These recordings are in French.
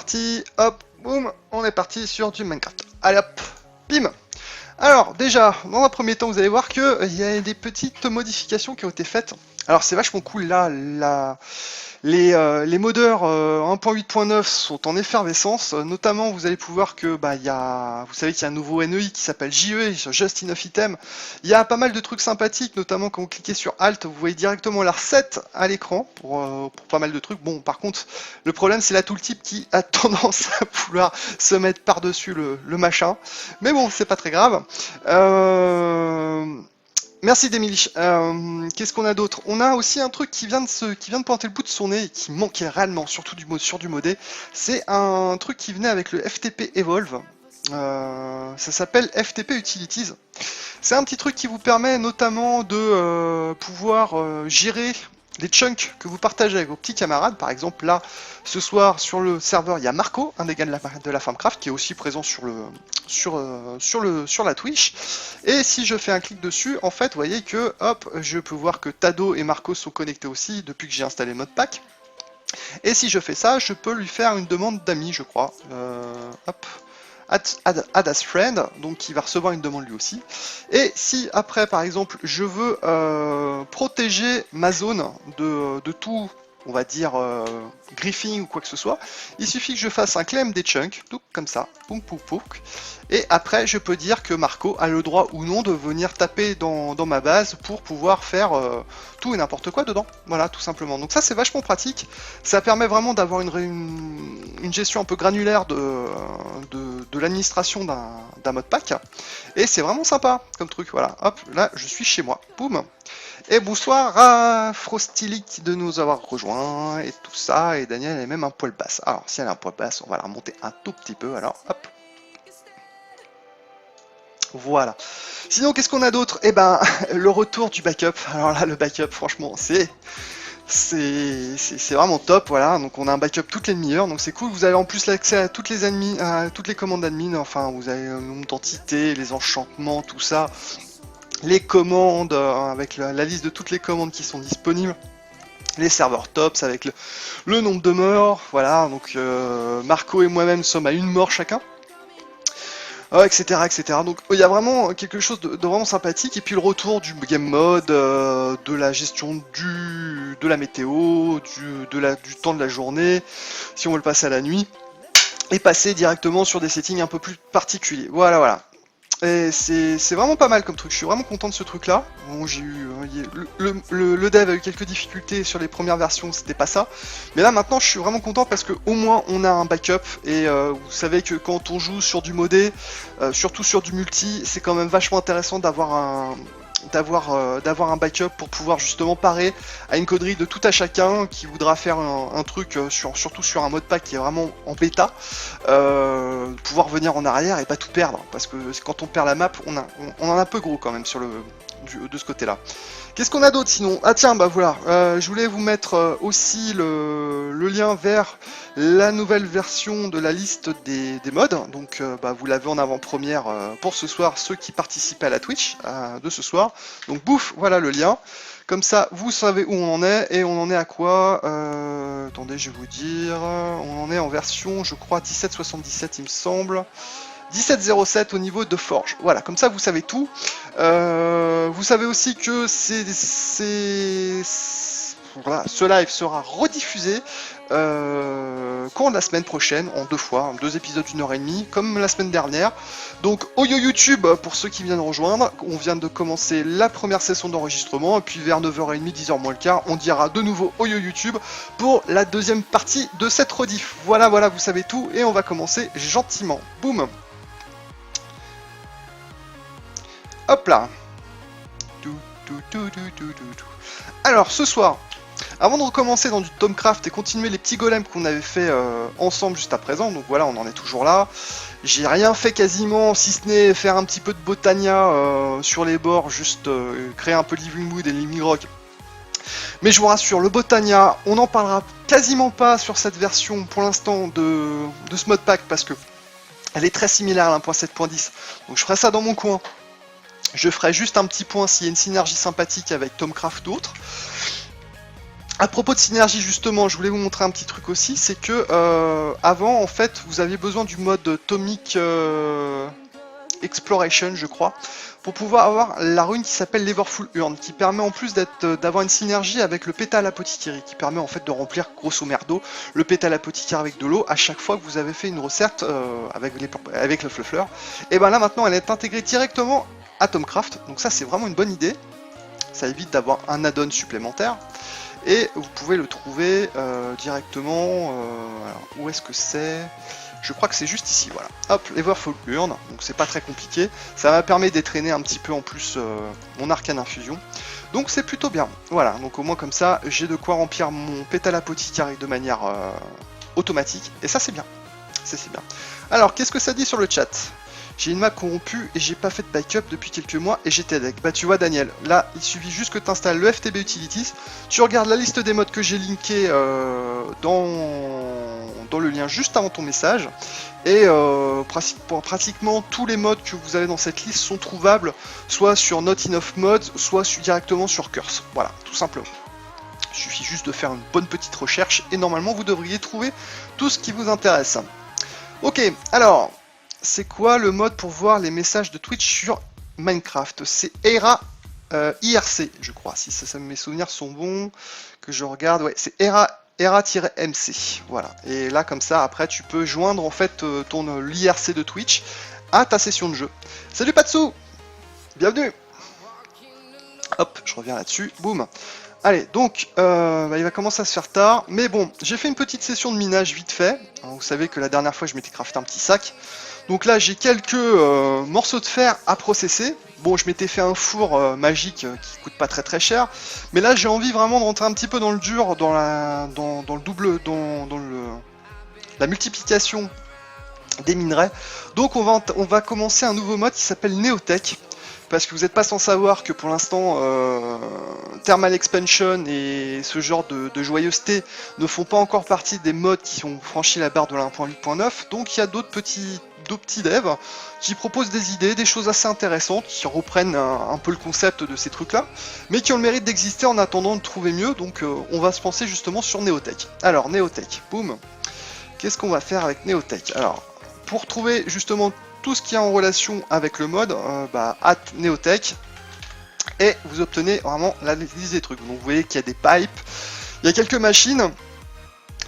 parti, hop, boum, on est parti sur du Minecraft. Allez hop, bim. Alors déjà, dans un premier temps, vous allez voir que il y a des petites modifications qui ont été faites. Alors c'est vachement cool là, les modeurs 1.8.9 sont en effervescence, notamment vous allez pouvoir que vous savez qu'il y a un nouveau NEI qui s'appelle JE, Just Enough Item. Il y a pas mal de trucs sympathiques, notamment quand vous cliquez sur Alt, vous voyez directement la recette à l'écran pour pas mal de trucs. Bon, par contre, le problème c'est la tooltip qui a tendance à vouloir se mettre par-dessus le machin. Mais bon, c'est pas très grave. Merci Demilich. Qu'est-ce qu'on a d'autre? On a aussi un truc qui vient de pointer le bout de son nez et qui manquait réellement, surtout sur du modé. C'est un truc qui venait avec le FTP Evolve. Ça s'appelle FTP Utilities. C'est un petit truc qui vous permet notamment de pouvoir gérer les chunks que vous partagez avec vos petits camarades. Par exemple, là, ce soir, sur le serveur, il y a Marco, un des gars de la Farmcraft, qui est aussi présent sur la Twitch. Et si je fais un clic dessus, en fait, vous voyez que, hop, je peux voir que Tado et Marco sont connectés aussi depuis que j'ai installé Modpack. Et si je fais ça, je peux lui faire une demande d'amis, je crois. Hop. Add as friend, donc il va recevoir une demande lui aussi. Et si après par exemple je veux protéger ma zone de tout, on va dire griffing ou quoi que ce soit, il suffit que je fasse un claim des chunks, tout comme ça, poum poum poum, et après je peux dire que Marco a le droit ou non de venir taper dans ma base pour pouvoir faire tout et n'importe quoi dedans, voilà tout simplement. Donc ça c'est vachement pratique, ça permet vraiment d'avoir une gestion un peu granulaire de l'administration d'un modpack, et c'est vraiment sympa comme truc, voilà, hop, là je suis chez moi, boum. Et bonsoir à Frostilic de nous avoir rejoints et tout ça, et Daniel est même un poil basse. Alors si elle est un poil basse, on va la remonter un tout petit peu, alors hop. Voilà. Sinon qu'est-ce qu'on a d'autre? Eh ben, le retour du backup. Alors là, le backup, franchement, c'est vraiment top, voilà. Donc on a un backup toutes les demi-heures, donc c'est cool. Vous avez en plus l'accès à toutes les commandes admin, enfin vous avez le nombre d'entités, les enchantements, tout ça. Les commandes, avec la liste de toutes les commandes qui sont disponibles, les serveurs tops avec le nombre de morts, voilà, donc Marco et moi-même sommes à une mort chacun, etc., etc. Donc il y a vraiment quelque chose de vraiment sympathique, et puis le retour du game mode, de la gestion de la météo, du temps de la journée, si on veut le passer à la nuit, et passer directement sur des settings un peu plus particuliers, voilà, voilà. Et c'est vraiment pas mal comme truc, je suis vraiment content de ce truc là. Bon, j'ai eu le dev a eu quelques difficultés sur les premières versions, c'était pas ça. Mais là maintenant je suis vraiment content parce que au moins on a un backup, et vous savez que quand on joue sur du modé, surtout sur du multi, c'est quand même vachement intéressant d'avoir un backup pour pouvoir justement parer à une connerie de tout à chacun qui voudra faire un truc surtout sur un modpack qui est vraiment en bêta, pouvoir venir en arrière et pas tout perdre, parce que quand on perd la map on en a un peu gros quand même de ce côté là. Qu'est-ce qu'on a d'autre sinon? Ah tiens, bah voilà, je voulais vous mettre aussi le lien vers la nouvelle version de la liste des mods, donc vous l'avez en avant-première pour ce soir, ceux qui participaient à la Twitch de ce soir, donc bouf, voilà le lien, comme ça vous savez où on en est, et on en est à quoi, attendez je vais vous dire, on en est en version je crois 17.77 il me semble, 17.07 au niveau de Forge. Voilà, comme ça vous savez tout. Vous savez aussi que voilà, ce live sera rediffusé courant de la semaine prochaine en 2 fois, 2 épisodes d'1h30 comme la semaine dernière. Donc Oyo YouTube pour ceux qui viennent rejoindre, on vient de commencer la première session d'enregistrement, et puis vers 9h30, 10h moins le quart, on dira de nouveau Oyo YouTube pour la deuxième partie de cette rediff. Voilà, voilà, vous savez tout, et on va commencer gentiment. Boum. Hop là. Alors ce soir, avant de recommencer dans du Tomcraft et continuer les petits golems qu'on avait fait ensemble juste à présent, donc voilà, on en est toujours là. J'ai rien fait quasiment, si ce n'est faire un petit peu de Botania sur les bords, juste créer un peu de Living Wood et Living Rock. Mais je vous rassure, le Botania, on n'en parlera quasiment pas sur cette version pour l'instant de ce modpack, parce que elle est très similaire à 1.7.10, donc je ferai ça dans mon coin. Je ferai juste un petit point s'il y a une synergie sympathique avec Tomcraft ou autre. À propos de synergie justement, je voulais vous montrer un petit truc aussi, c'est que avant en fait vous aviez besoin du mode Atomic Exploration je crois, pour pouvoir avoir la rune qui s'appelle l'Everfull Urn, qui permet en plus d'avoir une synergie avec le pétale apothicaire, qui permet en fait de remplir grosso merdo le pétale apothicaire avec de l'eau à chaque fois que vous avez fait une recette avec le fleur. Et ben là maintenant elle est intégrée directement à Tomcraft, donc ça c'est vraiment une bonne idée, ça évite d'avoir un add-on supplémentaire. Et vous pouvez le trouver directement. Alors, où est-ce que c'est? Je crois que c'est juste ici, voilà. Hop, l'Everfull Urn, donc c'est pas très compliqué. Ça m'a permis d'étraîner un petit peu en plus mon arcane infusion. Donc c'est plutôt bien. Voilà, donc au moins comme ça, j'ai de quoi remplir mon pétale apothicaire de manière automatique. Et ça c'est bien. C'est bien. Alors, qu'est-ce que ça dit sur le chat? J'ai une map corrompue et j'ai pas fait de backup depuis quelques mois et j'étais deck. Bah tu vois Daniel, là il suffit juste que tu installes le FTB Utilities, tu regardes la liste des mods que j'ai linké dans le lien juste avant ton message et pratiquement tous les mods que vous avez dans cette liste sont trouvables soit sur Not Enough Mods, soit directement sur Curse. Voilà, tout simplement. Il suffit juste de faire une bonne petite recherche et normalement vous devriez trouver tout ce qui vous intéresse. Ok, alors... C'est quoi le mode pour voir les messages de Twitch sur Minecraft? C'est ERA IRC, je crois, si mes souvenirs sont bons, que je regarde. Ouais, c'est ERA-MC. Voilà. Et là, comme ça, après, tu peux joindre en fait l'IRC de Twitch à ta session de jeu. Salut Patsu! Bienvenue! Hop, je reviens là-dessus. Boum! Allez, donc, il va commencer à se faire tard. Mais bon, j'ai fait une petite session de minage vite fait. Alors, vous savez que la dernière fois, je m'étais crafté un petit sac. Donc là, j'ai quelques morceaux de fer à processer. Bon, je m'étais fait un four magique qui coûte pas très cher. Mais là, j'ai envie vraiment de rentrer un petit peu dans le dur, dans le double, la multiplication des minerais. Donc on va commencer un nouveau mode qui s'appelle Neotech. Parce que vous n'êtes pas sans savoir que pour l'instant, Thermal Expansion et ce genre de joyeuseté ne font pas encore partie des modes qui ont franchi la barre de la 1.8.9. Donc il y a d'autres petits devs qui proposent des idées, des choses assez intéressantes, qui reprennent un peu le concept de ces trucs-là, mais qui ont le mérite d'exister en attendant de trouver mieux. Donc on va se penser justement sur Neotech. Alors Neotech, boum. Qu'est-ce qu'on va faire avec Neotech? Alors, pour trouver justement tout ce qui est en relation avec le mode, @neotech, et vous obtenez vraiment la liste des trucs. Donc vous voyez qu'il y a des pipes, il y a quelques machines,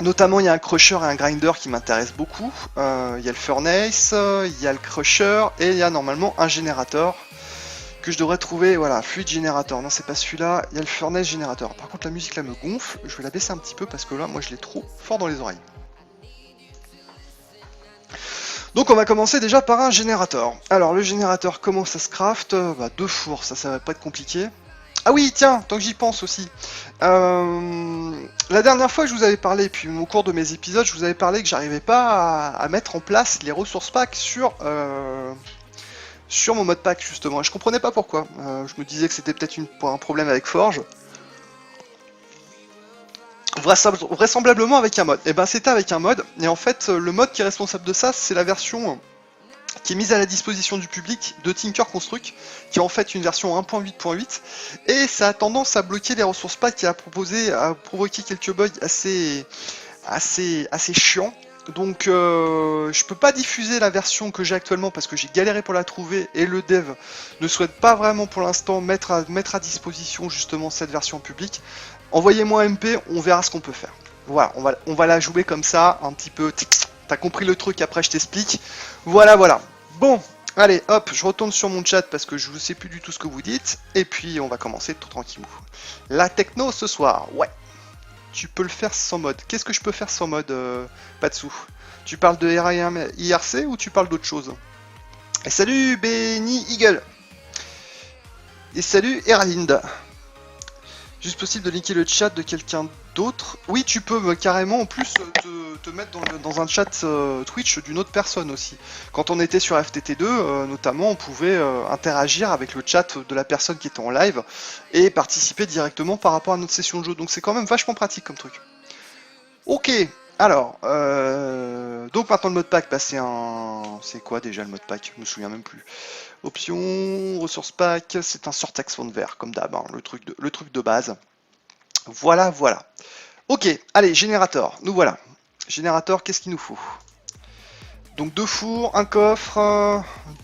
notamment il y a un crusher et un grinder qui m'intéressent beaucoup, il y a le furnace, il y a le crusher, et il y a normalement un générateur que je devrais trouver, voilà, fluid générateur, non c'est pas celui-là, il y a le furnace générateur. Par contre la musique là me gonfle, je vais la baisser un petit peu parce que là moi je l'ai trop fort dans les oreilles. Donc on va commencer déjà par un générateur. Alors le générateur, comment ça se craft? Deux fours, ça va pas être compliqué. Ah oui, tiens, tant que j'y pense aussi. La dernière fois je vous avais parlé, puis au cours de mes épisodes, je vous avais parlé que j'arrivais pas à mettre en place les ressources packs sur mon mode pack justement. Et je comprenais pas pourquoi. Je me disais que c'était peut-être un problème avec Forge. Vraisemblablement avec un mode. Et ben c'était avec un mode, et en fait le mode qui est responsable de ça, c'est la version qui est mise à la disposition du public de Tinker Construct, qui est en fait une version 1.8.8, et ça a tendance à bloquer les ressources packs et à provoquer quelques bugs assez chiants. Donc je peux pas diffuser la version que j'ai actuellement parce que j'ai galéré pour la trouver et le dev ne souhaite pas vraiment pour l'instant mettre à disposition justement cette version publique. Envoyez-moi un MP, on verra ce qu'on peut faire. Voilà, on va la jouer comme ça, un petit peu. T'as compris le truc, après je t'explique. Voilà. Bon, allez, hop, je retourne sur mon chat parce que je ne sais plus du tout ce que vous dites. Et puis on va commencer tout tranquillement. La techno ce soir, ouais. Tu peux le faire sans mode. Qu'est-ce que je peux faire sans mode, Patsu? Tu parles de RAM IRC ou tu parles d'autre chose? Et salut Benny Eagle. Et salut Erlind. Juste possible de linker le chat de quelqu'un d'autre? Oui, tu peux carrément en plus te mettre dans un chat Twitch d'une autre personne aussi. Quand on était sur FTT2, notamment, on pouvait interagir avec le chat de la personne qui était en live et participer directement par rapport à notre session de jeu. Donc c'est quand même vachement pratique comme truc. Ok, alors, donc maintenant le mode pack, c'est quoi déjà le mode pack? Je me souviens même plus. Option, ressources pack, c'est un surtext fond vert, comme d'hab, hein, le truc de base. Voilà, voilà. Ok, allez, générateur, nous voilà. Générateur, qu'est-ce qu'il nous faut? Donc 2 fours, un coffre,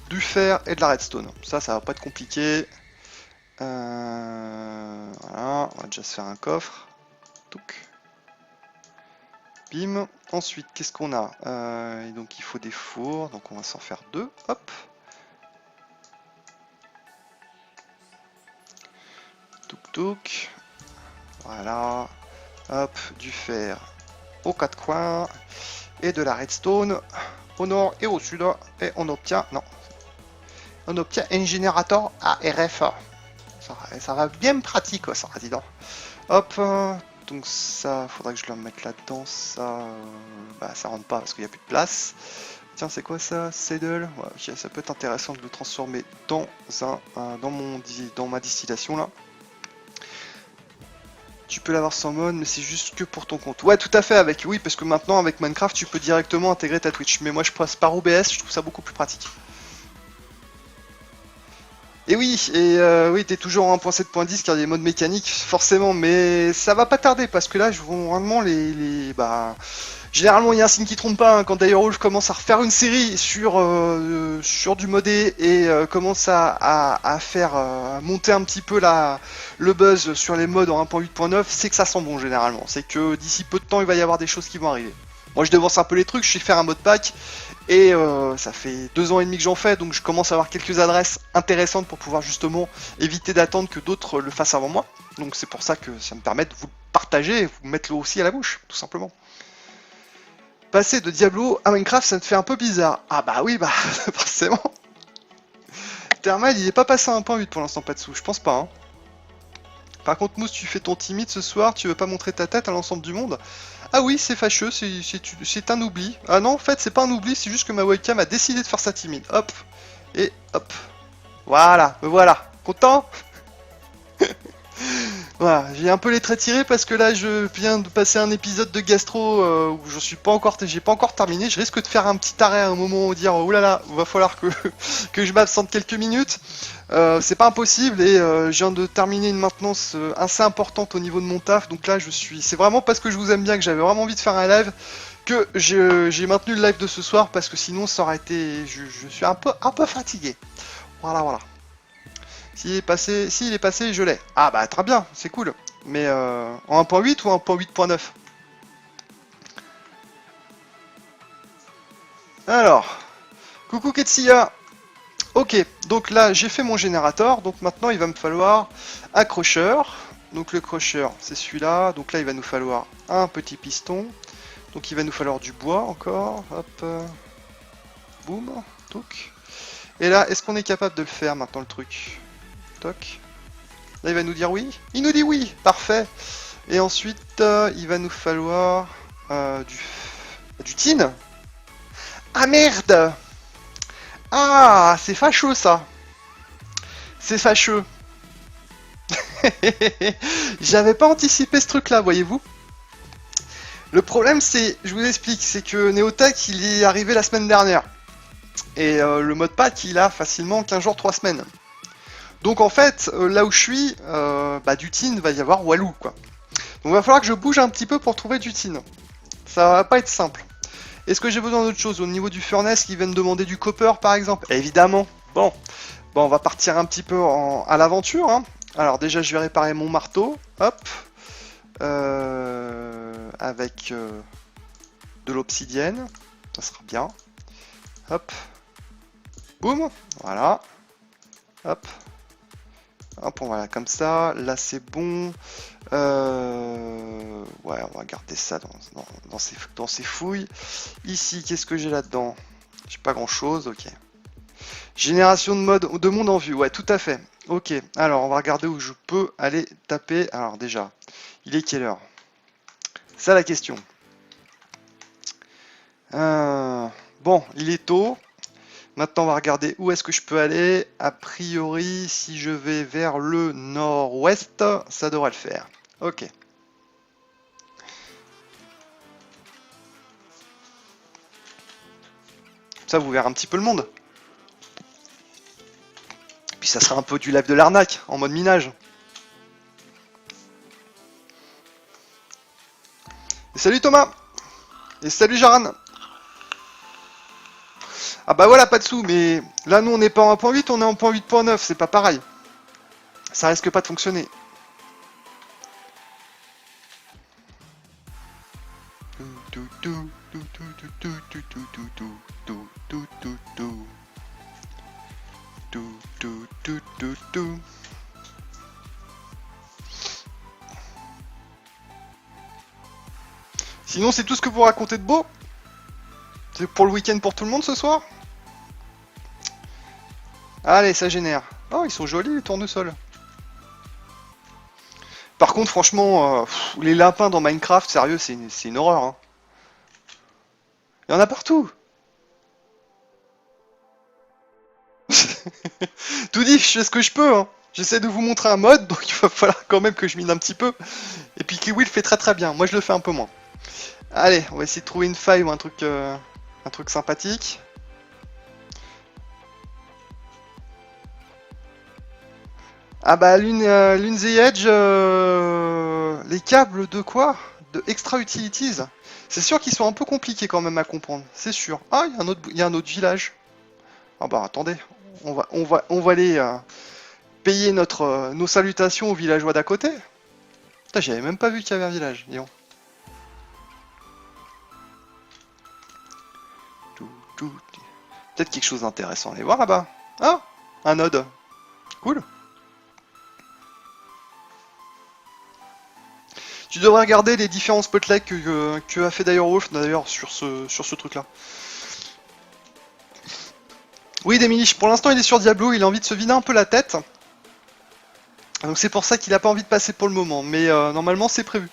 du fer et de la redstone. Ça va pas être compliqué. Voilà, on va déjà se faire un coffre. Touc. Bim. Ensuite, qu'est-ce qu'on a? Et donc il faut des fours, donc on va s'en faire 2. Hop. Touc touc. Voilà. Hop, du fer aux 4 coins. Et de la redstone au nord et au sud. Et on obtient... Non. On obtient un générateur ARF. Ça va bien pratique, ça, dis-donc. Hop, donc ça, faudrait que je le remette là-dedans. Ça, bah, ça rentre pas parce qu'il n'y a plus de place. Tiens, c'est quoi ça? Saddle. Ouais, ok, ça peut être intéressant de le transformer dans dans ma distillation là. Tu peux l'avoir sans mode, mais c'est juste que pour ton compte. Ouais, tout à fait. Oui, parce que maintenant avec Minecraft, tu peux directement intégrer ta Twitch. Mais moi, je passe par OBS. Je trouve ça beaucoup plus pratique. Et oui, oui, t'es toujours en 1.7.10 car il y a des modes mécaniques, forcément, mais ça va pas tarder parce que là, je vois vraiment bah, généralement, il y a un signe qui trompe pas, hein, quand d'ailleurs je commence à refaire une série sur du modé et commence à faire monter un petit peu le buzz sur les modes en 1.8.9, c'est que ça sent bon généralement. C'est que d'ici peu de temps, il va y avoir des choses qui vont arriver. Moi, je devance un peu les trucs, je sais faire un mode pack. Et ça fait 2 ans et demi que j'en fais, donc je commence à avoir quelques adresses intéressantes pour pouvoir justement éviter d'attendre que d'autres le fassent avant moi. Donc c'est pour ça que ça me permet de vous le partager et vous mettre le aussi à la bouche, tout simplement. Passer de Diablo à Minecraft, ça me fait un peu bizarre. Ah bah oui, bah forcément. Thermal, il est pas passé à 1.8 pour l'instant, pas dessous, je pense pas. Hein. Par contre, Mousse, tu fais ton timide ce soir, tu veux pas montrer ta tête à l'ensemble du monde? Ah oui, c'est fâcheux, c'est un oubli. Ah non, en fait, c'est pas un oubli, c'est juste que ma webcam a décidé de faire ça timide. Hop, et hop. Voilà, me voilà. Content? Voilà, j'ai un peu les traits tirés parce que là, je viens de passer un épisode de gastro où je suis pas encore, j'ai pas encore terminé. Je risque de faire un petit arrêt à un moment où dire, oh là là, va falloir que je m'absente quelques minutes. C'est pas impossible et je viens de terminer une maintenance assez importante au niveau de mon taf. Donc là, c'est vraiment parce que je vous aime bien que j'avais vraiment envie de faire un live que j'ai maintenu le live de ce soir parce que sinon ça aurait été, je suis un peu fatigué. Voilà, voilà. S'il est passé, je l'ai. Ah bah très bien, c'est cool. Mais en 1.8 ou en 1.8.9? Alors, coucou Ketsia. Ok, donc là j'ai fait mon générateur, donc maintenant il va me falloir un crocheur. Donc le crocheur c'est celui-là, donc là il va nous falloir un petit piston. Donc il va nous falloir du bois encore, hop, boum, toc. Et là, est-ce qu'on est capable de le faire maintenant le truc? Toc. Là il va nous dire oui. Il nous dit oui, parfait. Et ensuite il va nous falloir du tin. Ah merde! Ah, c'est fâcheux ça. C'est fâcheux. J'avais pas anticipé ce truc là, voyez-vous. Le problème c'est, je vous explique, c'est que Neotech il est arrivé la semaine dernière. Et le mode pack il a facilement 15 jours, 3 semaines. Donc en fait, là où je suis, bah, du tin va y avoir Walou quoi. Donc il va falloir que je bouge un petit peu pour trouver du tin. Ça va pas être simple. Est-ce que j'ai besoin d'autre chose au niveau du furnace qui vient me demander du copper par exemple? Évidemment. Bon, on va partir un petit peu à l'aventure. Hein. Alors déjà je vais réparer mon marteau. Hop. Avec de l'obsidienne. Ça sera bien. Hop. Boum. Voilà. Hop. Hop, on va là comme ça. Là c'est bon. Ouais, on va garder ça dans ces fouilles. Ici, qu'est-ce que j'ai là-dedans? J'ai pas grand-chose, ok. Génération de monde en vue, ouais, tout à fait. Ok, alors on va regarder où je peux aller taper. Alors déjà, il est quelle heure? Ça la question. Bon, il est tôt. Maintenant, on va regarder où est-ce que je peux aller. A priori, si je vais vers le nord-ouest, ça devrait le faire. Ok. Ça, vous verrez un petit peu le monde. Puis ça sera un peu du live de l'arnaque, en mode minage. Et salut Thomas. Et salut Jaran. Ah bah voilà, pas de sous, mais là nous on n'est pas en 1.8, on est en 1.8.9, c'est pas pareil. Ça risque pas de fonctionner. Sinon c'est tout ce que vous racontez de beau. C'est pour le week-end pour tout le monde ce soir. Allez, ça génère. Oh, ils sont jolis les tournesols. Par contre, franchement, les lapins dans Minecraft, sérieux, c'est une horreur. Hein. Il y en a partout. Tout dit, je fais ce que je peux. Hein. J'essaie de vous montrer un mode, donc il va falloir quand même que je mine un petit peu. Et puis Kiwi le fait très très bien. Moi, je le fais un peu moins. Allez, on va essayer de trouver une faille ou un truc sympathique. Ah bah, l'une the Edge, les câbles de quoi? De Extra Utilities. C'est sûr qu'ils sont un peu compliqués quand même à comprendre, c'est sûr. Ah, il y a un autre village. Ah bah attendez, on va aller payer nos salutations aux villageois d'à côté. Putain, j'avais même pas vu qu'il y avait un village, dis donc. Peut-être quelque chose d'intéressant à aller voir là-bas. Ah, un node. Cool. Tu devrais regarder les différents spotlights que a fait Direwolf d'ailleurs sur ce truc-là. Oui, Demilich, pour l'instant il est sur Diablo, il a envie de se vider un peu la tête. Donc c'est pour ça qu'il a pas envie de passer pour le moment, mais normalement c'est prévu.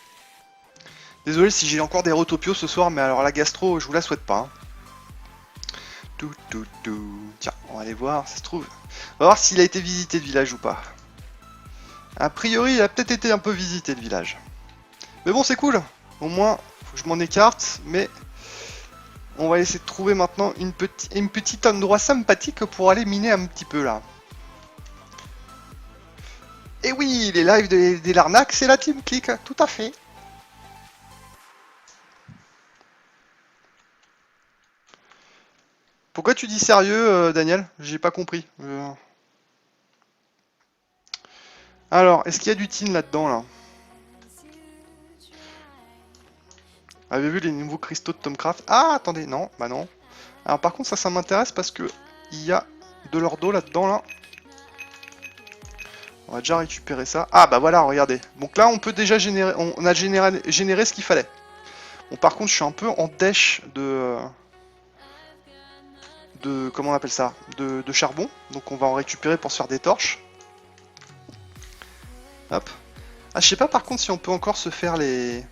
Désolé si j'ai encore des rotopios ce soir, mais alors la gastro, je vous la souhaite pas. Hein. Tiens, on va aller voir, ça se trouve. On va voir s'il a été visité le village ou pas. A priori, il a peut-être été un peu visité le village. Mais bon, c'est cool. Au moins, faut que je m'en écarte, mais on va essayer de trouver maintenant une petite endroit sympathique pour aller miner un petit peu là. Et oui, les lives des Larnac, c'est la Team Click, tout à fait. Pourquoi tu dis sérieux, Daniel? J'ai pas compris. Alors, est-ce qu'il y a du tin là-dedans là? Avez vu les nouveaux cristaux de Tomcraft? Ah, attendez, non, bah non. Alors par contre, ça m'intéresse parce que il y a de l'or d'eau là-dedans là. On va déjà récupérer ça. Ah bah voilà, regardez. Donc là, on peut déjà générer, on a généré ce qu'il fallait. Bon, par contre, je suis un peu en dèche comment on appelle ça, de charbon. Donc on va en récupérer pour se faire des torches. Hop. Ah, je sais pas par contre si on peut encore se faire les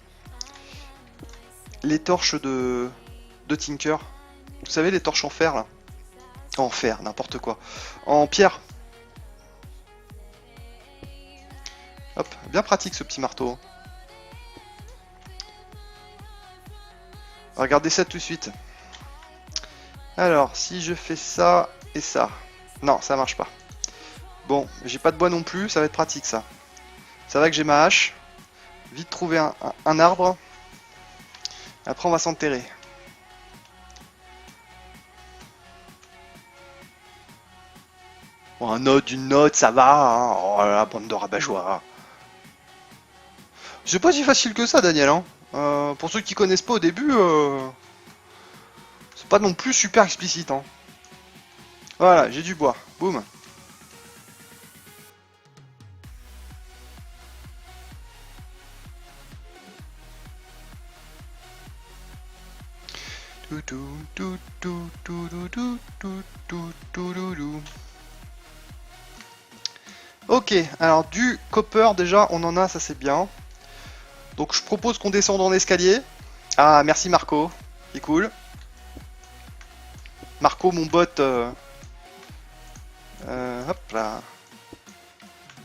torches de Tinker. Vous savez, les torches en fer là. En fer, n'importe quoi. En pierre. Hop, bien pratique ce petit marteau. Regardez ça tout de suite. Alors, si je fais ça et ça. Non, ça marche pas. Bon, j'ai pas de bois non plus, ça va être pratique ça. Ça va que j'ai ma hache. Vite trouver un arbre. Après on va s'enterrer. Bon, un node, une note, ça va. Hein. Oh la bande de rabat-joie. C'est pas si facile que ça, Daniel. Hein. Pour ceux qui connaissent pas au début, c'est pas non plus super explicite. Hein. Voilà, j'ai du bois. Boum. Ok, alors du copper déjà, on en a, ça c'est bien. Donc je propose qu'on descende en escalier. Ah, merci Marco, c'est cool. Marco, mon bot. Hop là.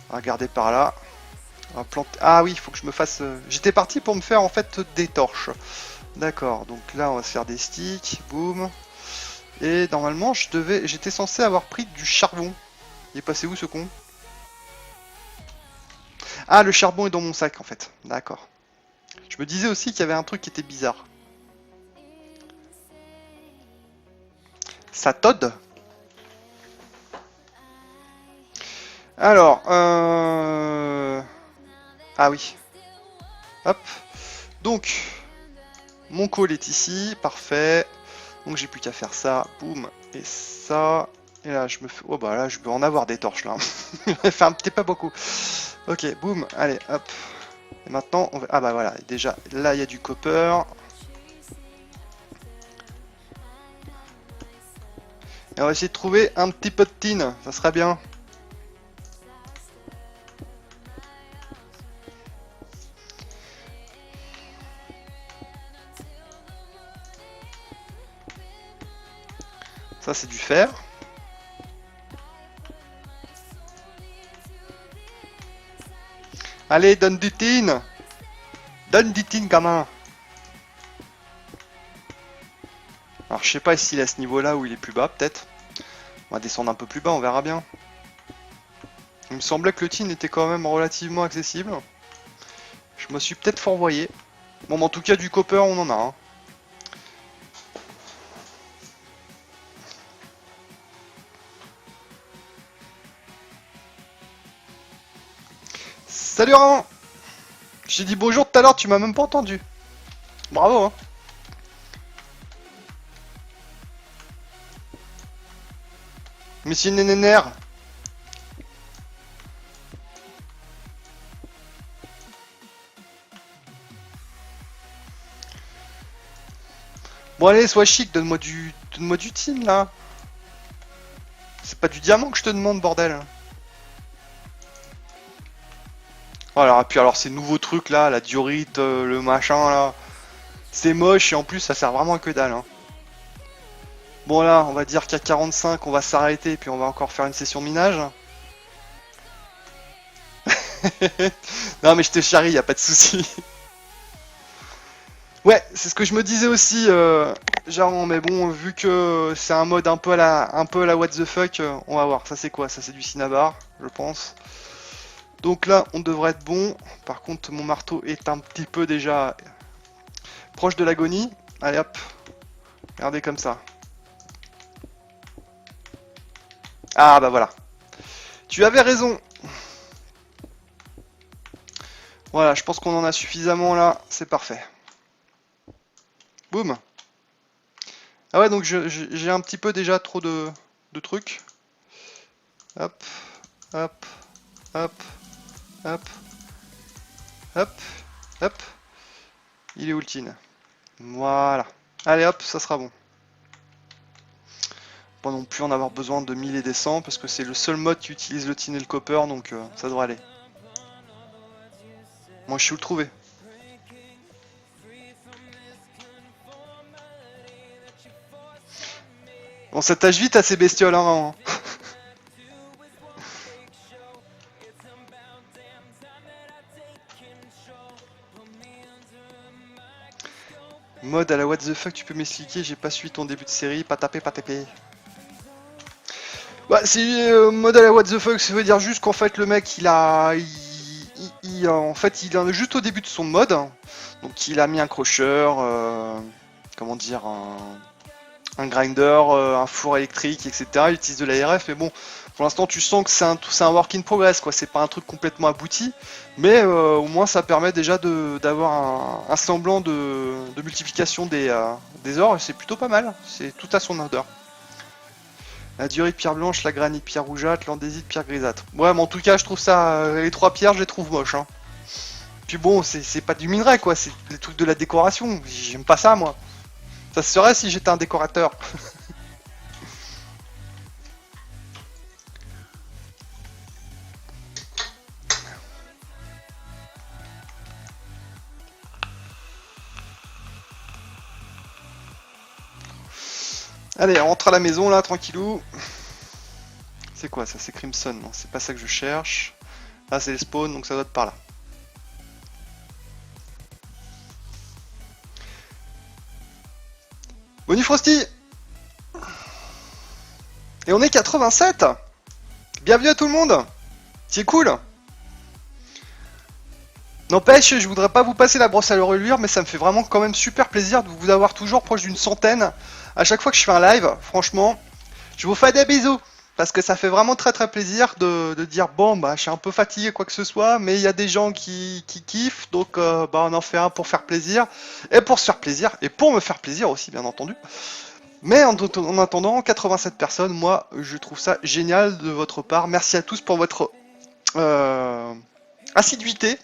On va regarder par là. On va planter. Ah oui, il faut que je me fasse. J'étais parti pour me faire en fait des torches. D'accord, donc là on va se faire des sticks. Boum. Et normalement, j'étais censé avoir pris du charbon. Il est passé où ce con? Ah, le charbon est dans mon sac en fait. D'accord. Je me disais aussi qu'il y avait un truc qui était bizarre. Ça Todd. Alors, ah oui. Hop. Donc, mon call est ici, parfait. Donc j'ai plus qu'à faire ça, boum, et ça. Et là, je me fais... Oh bah là, je peux en avoir des torches, là. Enfin, peut-être pas beaucoup. Ok, boum, allez, hop. Et maintenant, on va... Ah bah voilà, déjà, là, il y a du copper. Et on va essayer de trouver un petit peu de tin, ça serait bien. Ça, c'est du fer. Allez, donne du tin. Donne du tin, gamin. Alors, je sais pas s'il est à ce niveau-là ou il est plus bas, peut-être. On va descendre un peu plus bas, on verra bien. Il me semblait que le tin était quand même relativement accessible. Je me suis peut-être fourvoyé. Bon, en tout cas, du copper, on en a. Hein. Salut Ran. J'ai dit bonjour tout à l'heure, tu m'as même pas entendu. Bravo hein. Monsieur Nénéner. Bon allez, sois chic, donne-moi du tin là. C'est pas du diamant que je te demande, bordel. Voilà, et puis alors ces nouveaux trucs là, la diorite, le machin là, c'est moche et en plus ça sert vraiment à que dalle. Hein. Bon là, on va dire qu'à 45, on va s'arrêter et puis on va encore faire une session minage. Non mais je te charrie, y a pas de souci. Ouais, c'est ce que je me disais aussi, genre, mais bon, vu que c'est un mode un peu à la what the fuck, on va voir. Ça c'est quoi? Ça c'est du cinnabar, je pense. Donc là, on devrait être bon. Par contre, mon marteau est un petit peu déjà proche de l'agonie. Allez hop, regardez comme ça. Ah bah voilà. Tu avais raison. Voilà, je pense qu'on en a suffisamment là, c'est parfait. Boum. Ah ouais, donc j'ai un petit peu déjà trop de trucs. Hop, hop, hop, hop, hop, hop. Il est où le tin? Voilà. Allez hop, ça sera bon. Pas non plus en avoir besoin de 1000 et des 100 parce que c'est le seul mode qui utilise le tin et le copper, donc ça devrait aller. Moi je suis où le trouver. Bon, ça tâche vite à ces bestioles, hein, vraiment. Mode à la what the fuck, tu peux m'expliquer? J'ai pas suivi ton début de série, pas tapé, pas tapé. Bah, c'est mode à la what the fuck, ça veut dire juste qu'en fait le mec en fait il est juste au début de son mode, donc il a mis un crocheur, comment dire, un grinder, un four électrique, etc. Il utilise de l'ARF, mais bon, pour l'instant tu sens que c'est un work in progress, quoi. C'est pas un truc complètement abouti, mais au moins ça permet déjà d'avoir un semblant de multiplication des ores, et c'est plutôt pas mal. C'est tout à son odeur. La diorite pierre blanche, la granite pierre rougeâtre, l'andésite pierre grisâtre. Ouais, mais en tout cas, je trouve ça. Les trois pierres, je les trouve moches. Hein. Puis bon, c'est pas du minerai, quoi. C'est des trucs de la décoration. J'aime pas ça, moi. Ça se serait si j'étais un décorateur. Allez, on rentre à la maison, là, tranquillou. C'est quoi ça? C'est Crimson. Non, c'est pas ça que je cherche. Là, c'est les spawns, donc ça doit être par là. Bonne nuit, Frosty! Et on est 87! Bienvenue à tout le monde! C'est cool! N'empêche, je voudrais pas vous passer la brosse à leur relure, mais ça me fait vraiment quand même super plaisir de vous avoir toujours proche d'une centaine. À chaque fois que je fais un live, franchement, je vous fais des bisous. Parce que ça fait vraiment très très plaisir de dire bon bah je suis un peu fatigué quoi que ce soit, mais il y a des gens qui kiffent, donc bah on en fait un pour faire plaisir, et pour se faire plaisir, et pour me faire plaisir aussi bien entendu. Mais en attendant, 87 personnes, moi je trouve ça génial de votre part. Merci à tous pour votre assiduité.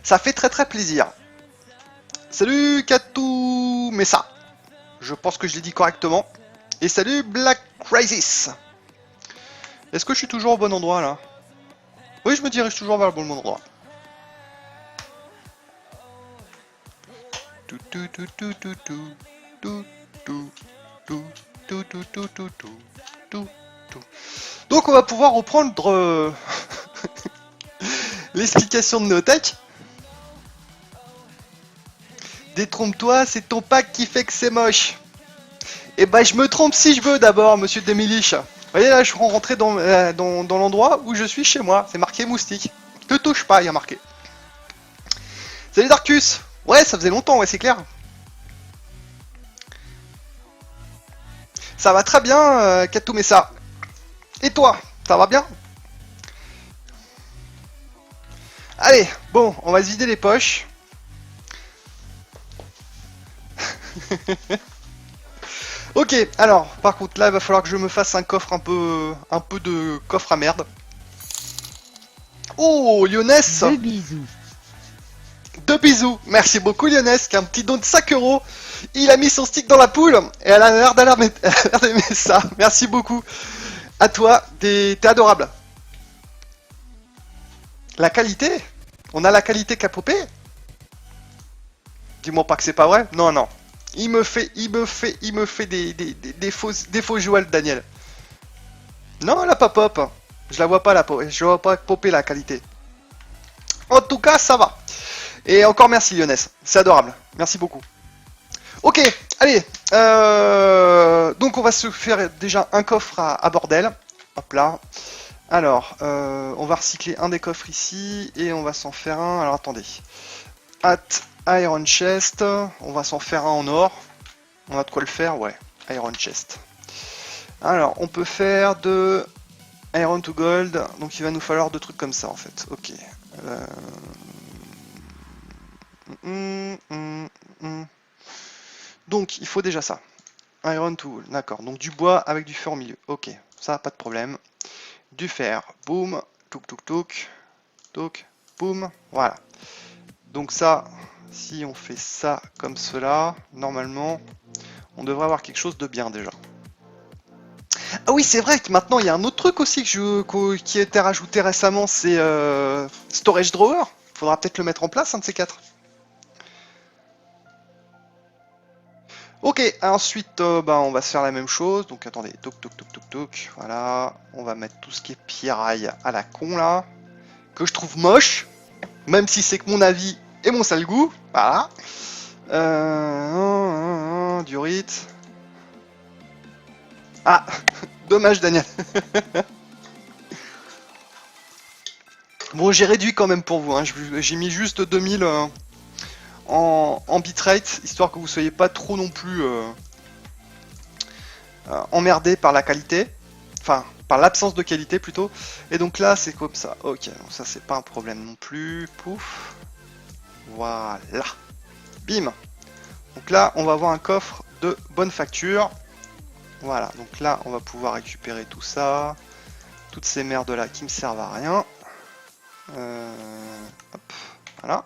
Ça fait très très plaisir. Salut Katou Messa. Je pense que je l'ai dit correctement. Et salut Black Crisis. Est-ce que je suis toujours au bon endroit là? Oui, je me dirige toujours vers le bon endroit. Donc on va pouvoir reprendre l'explication de Notech. Détrompe-toi, c'est ton pack qui fait que c'est moche. Et bah je me trompe si je veux d'abord, monsieur Demilich. Vous voyez là, je suis rentré dans l'endroit où je suis chez moi. C'est marqué moustique. Te touche pas, il y a marqué. Salut Darkus. Ouais, ça faisait longtemps, ouais, c'est clair. Ça va très bien, Katou Messa. Et toi, ça va bien? Allez, bon, on va se vider les poches. Ok, alors, par contre, là, il va falloir que je me fasse un coffre un peu de coffre à merde. Oh, Lyonès! 2 bisous. 2 bisous. Merci beaucoup, Lyonès, qui a un petit don de 5 €. Il a mis son stick dans la poule, et elle a l'air d'aimer ça. Merci beaucoup. À toi, t'es adorable. La qualité? On a la qualité qu'a popé? Dis-moi pas que c'est pas vrai. Non, non. Il me fait des faux jouets, Daniel. Non, elle a pas pop. Je la vois pas, je vois pas popper la qualité. En tout cas, ça va. Et encore merci, Lyonès. C'est adorable. Merci beaucoup. Ok, allez. Donc, on va se faire déjà un coffre à bordel. Hop là. Alors, on va recycler un des coffres ici. Et on va s'en faire un. Alors, attendez. Iron Chest. On va s'en faire un en or. On a de quoi le faire, ouais. Iron Chest. Alors, on peut faire de Iron to Gold. Donc, il va nous falloir 2 trucs comme ça, en fait. Ok. Donc, il faut déjà ça. Iron to Gold, d'accord. Donc, du bois avec du fer au milieu. Ok, ça, pas de problème. Du fer, boum. Touk, touk, touk. Touk, boum. Voilà. Donc ça, si on fait ça comme cela, normalement, on devrait avoir quelque chose de bien déjà. Ah oui, c'est vrai que maintenant, il y a un autre truc aussi qui a été rajouté récemment, c'est Storage Drawer. Faudra peut-être le mettre en place, un de ces 4. Ok, ensuite, on va se faire la même chose. Donc attendez, toc, toc, toc, toc, toc. Voilà, on va mettre tout ce qui est pierraille à la con là, que je trouve moche, même si c'est que mon avis et mon sale goût. Voilà. Durite. Ah, dommage Daniel. Bon, j'ai réduit quand même pour vous. Hein. J'ai mis juste 2000 en bitrate, histoire que vous soyez pas trop non plus emmerdé par la qualité. Enfin, par l'absence de qualité plutôt. Et donc là, c'est comme ça. Ok, donc ça c'est pas un problème non plus. Pouf. Voilà. Bim. Donc là, on va avoir un coffre de bonne facture. Voilà, donc là, on va pouvoir récupérer tout ça. Toutes ces merdes là qui me servent à rien. Hop, voilà.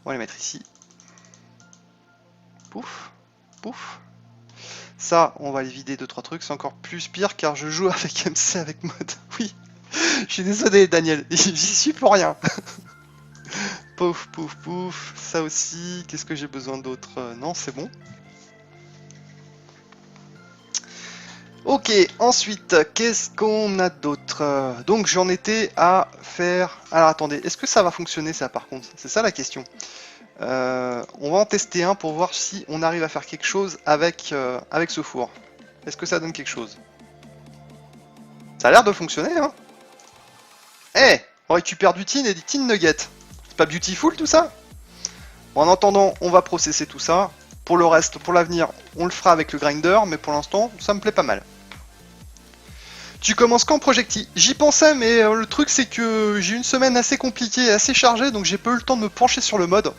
On va les mettre ici. Pouf, pouf. Ça, on va les vider 2-3 trucs. C'est encore plus pire car je joue avec MC avec mode. Oui, je suis désolé, Daniel. J'y suis pour rien. Pouf, pouf, pouf. Ça aussi. Qu'est-ce que j'ai besoin d'autre? Non, c'est bon. Ok, ensuite, qu'est-ce qu'on a d'autre? Donc j'en étais à faire... Alors attendez, est-ce que ça va fonctionner ça par contre? C'est ça la question. On va en tester un pour voir si on arrive à faire quelque chose avec, avec ce four. Est-ce que ça donne quelque chose? Ça a l'air de fonctionner, hein? Eh, on récupère du tin et des tin nuggets. pas beautiful tout ça? Bon, en attendant, on va processer tout ça. Pour le reste, pour l'avenir, on le fera avec le grinder, mais pour l'instant, ça me plaît pas mal. Tu commences quand Projecti? J'y pensais, mais le truc c'est que j'ai une semaine assez compliquée et assez chargée, donc j'ai pas eu le temps de me pencher sur le mode.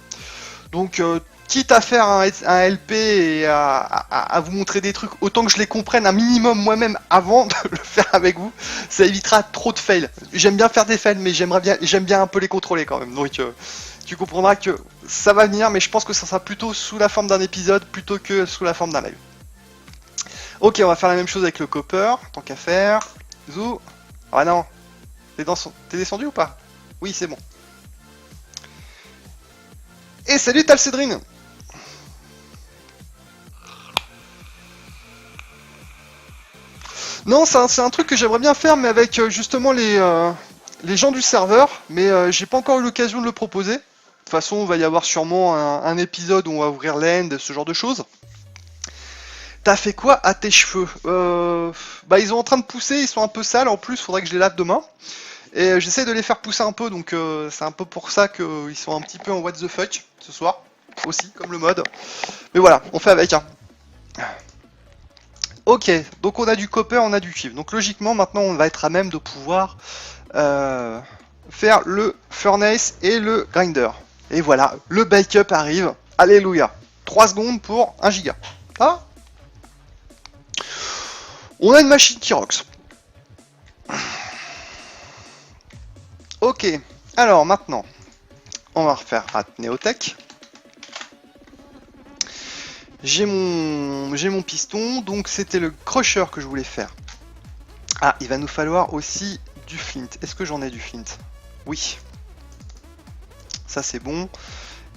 Donc quitte à faire un LP et à vous montrer des trucs, autant que je les comprenne un minimum moi-même avant de le faire avec vous, ça évitera trop de fails. J'aime bien faire des fails, mais j'aime bien un peu les contrôler quand même. Donc tu comprendras que ça va venir, mais je pense que ça sera plutôt sous la forme d'un épisode plutôt que sous la forme d'un live. Ok, on va faire la même chose avec le copper, tant qu'à faire. Zou. Ah non. T'es descendu ou pas? Oui, c'est bon. Et salut Talcédrine. Non, c'est un truc que j'aimerais bien faire, mais avec justement les gens du serveur, mais j'ai pas encore eu l'occasion de le proposer. De toute façon, il va y avoir sûrement un épisode où on va ouvrir l'end, ce genre de choses. T'as fait quoi à tes cheveux? Bah ils sont en train de pousser, ils sont un peu sales en plus, faudrait que je les lave demain. Et j'essaie de les faire pousser un peu, donc c'est un peu pour ça qu'ils sont un petit peu en what the fuck ce soir, aussi, comme le mode. Mais voilà, on fait avec. Hein. Ok, donc on a du copper, on a du cuivre. Donc logiquement, maintenant on va être à même de pouvoir faire le furnace et le grinder. Et voilà, le backup arrive. Alléluia. 3 secondes pour 1 giga. Ah, on a une machine Kyrox. Ok, alors maintenant, on va refaire à Neotech. J'ai mon piston, donc c'était le crusher que je voulais faire. Ah, il va nous falloir aussi du flint. Est-ce que j'en ai du flint? Oui. Ça c'est bon.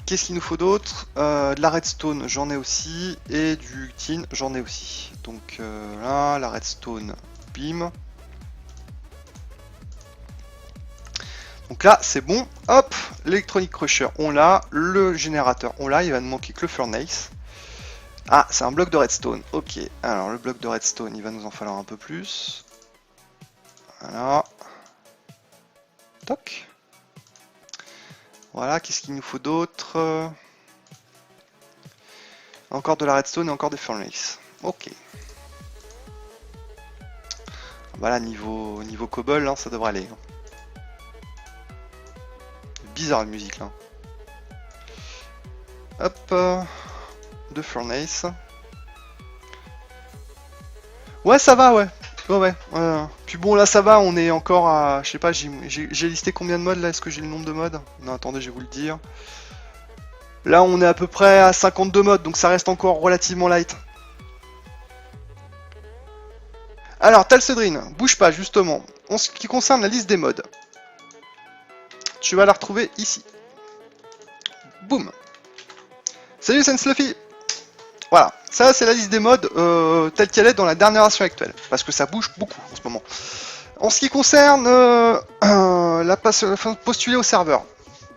Qu'est-ce qu'il nous faut d'autre? De la redstone, j'en ai aussi. Et du tin, j'en ai aussi. Donc là, la redstone, bim. Donc là, c'est bon. Hop, l'électronique crusher, on l'a. Le générateur, on l'a. Il va nous manquer que le furnace. Ah, c'est un bloc de redstone. Ok, alors le bloc de redstone, il va nous en falloir un peu plus. Voilà. Toc. Voilà, qu'est-ce qu'il nous faut d'autre? Encore de la redstone et encore des furnaces. Ok. Voilà, niveau cobble, hein, ça devrait aller. Bizarre la musique là. Hop. De furnace. Ouais, ça va, ouais. Ouais. Puis bon, là, ça va, on est encore à... Je sais pas, j'ai listé combien de modes, là? Est-ce que j'ai le nombre de modes? Non, attendez, je vais vous le dire. Là, on est à peu près à 52 modes, donc ça reste encore relativement light. Alors, Talcédrine, bouge pas, justement. En ce qui concerne la liste des modes, tu vas la retrouver ici. Boum. Salut, Sensluffy. Voilà, ça c'est la liste des modes telle qu'elle est dans la dernière version actuelle, parce que ça bouge beaucoup en ce moment. En ce qui concerne la postulée au serveur,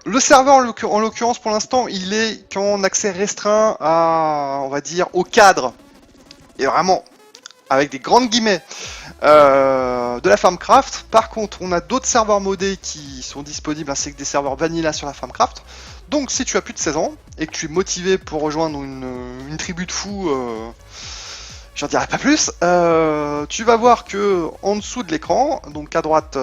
le serveur en l'occurrence pour l'instant il est qu'en accès restreint à, on va dire, au cadre, et vraiment avec des grandes guillemets, de la Farmcraft. Par contre on a d'autres serveurs modés qui sont disponibles ainsi que des serveurs vanilla sur la Farmcraft. Donc si tu as plus de 16 ans et que tu es motivé pour rejoindre une tribu de fous, j'en dirai pas plus, tu vas voir que en dessous de l'écran, donc à droite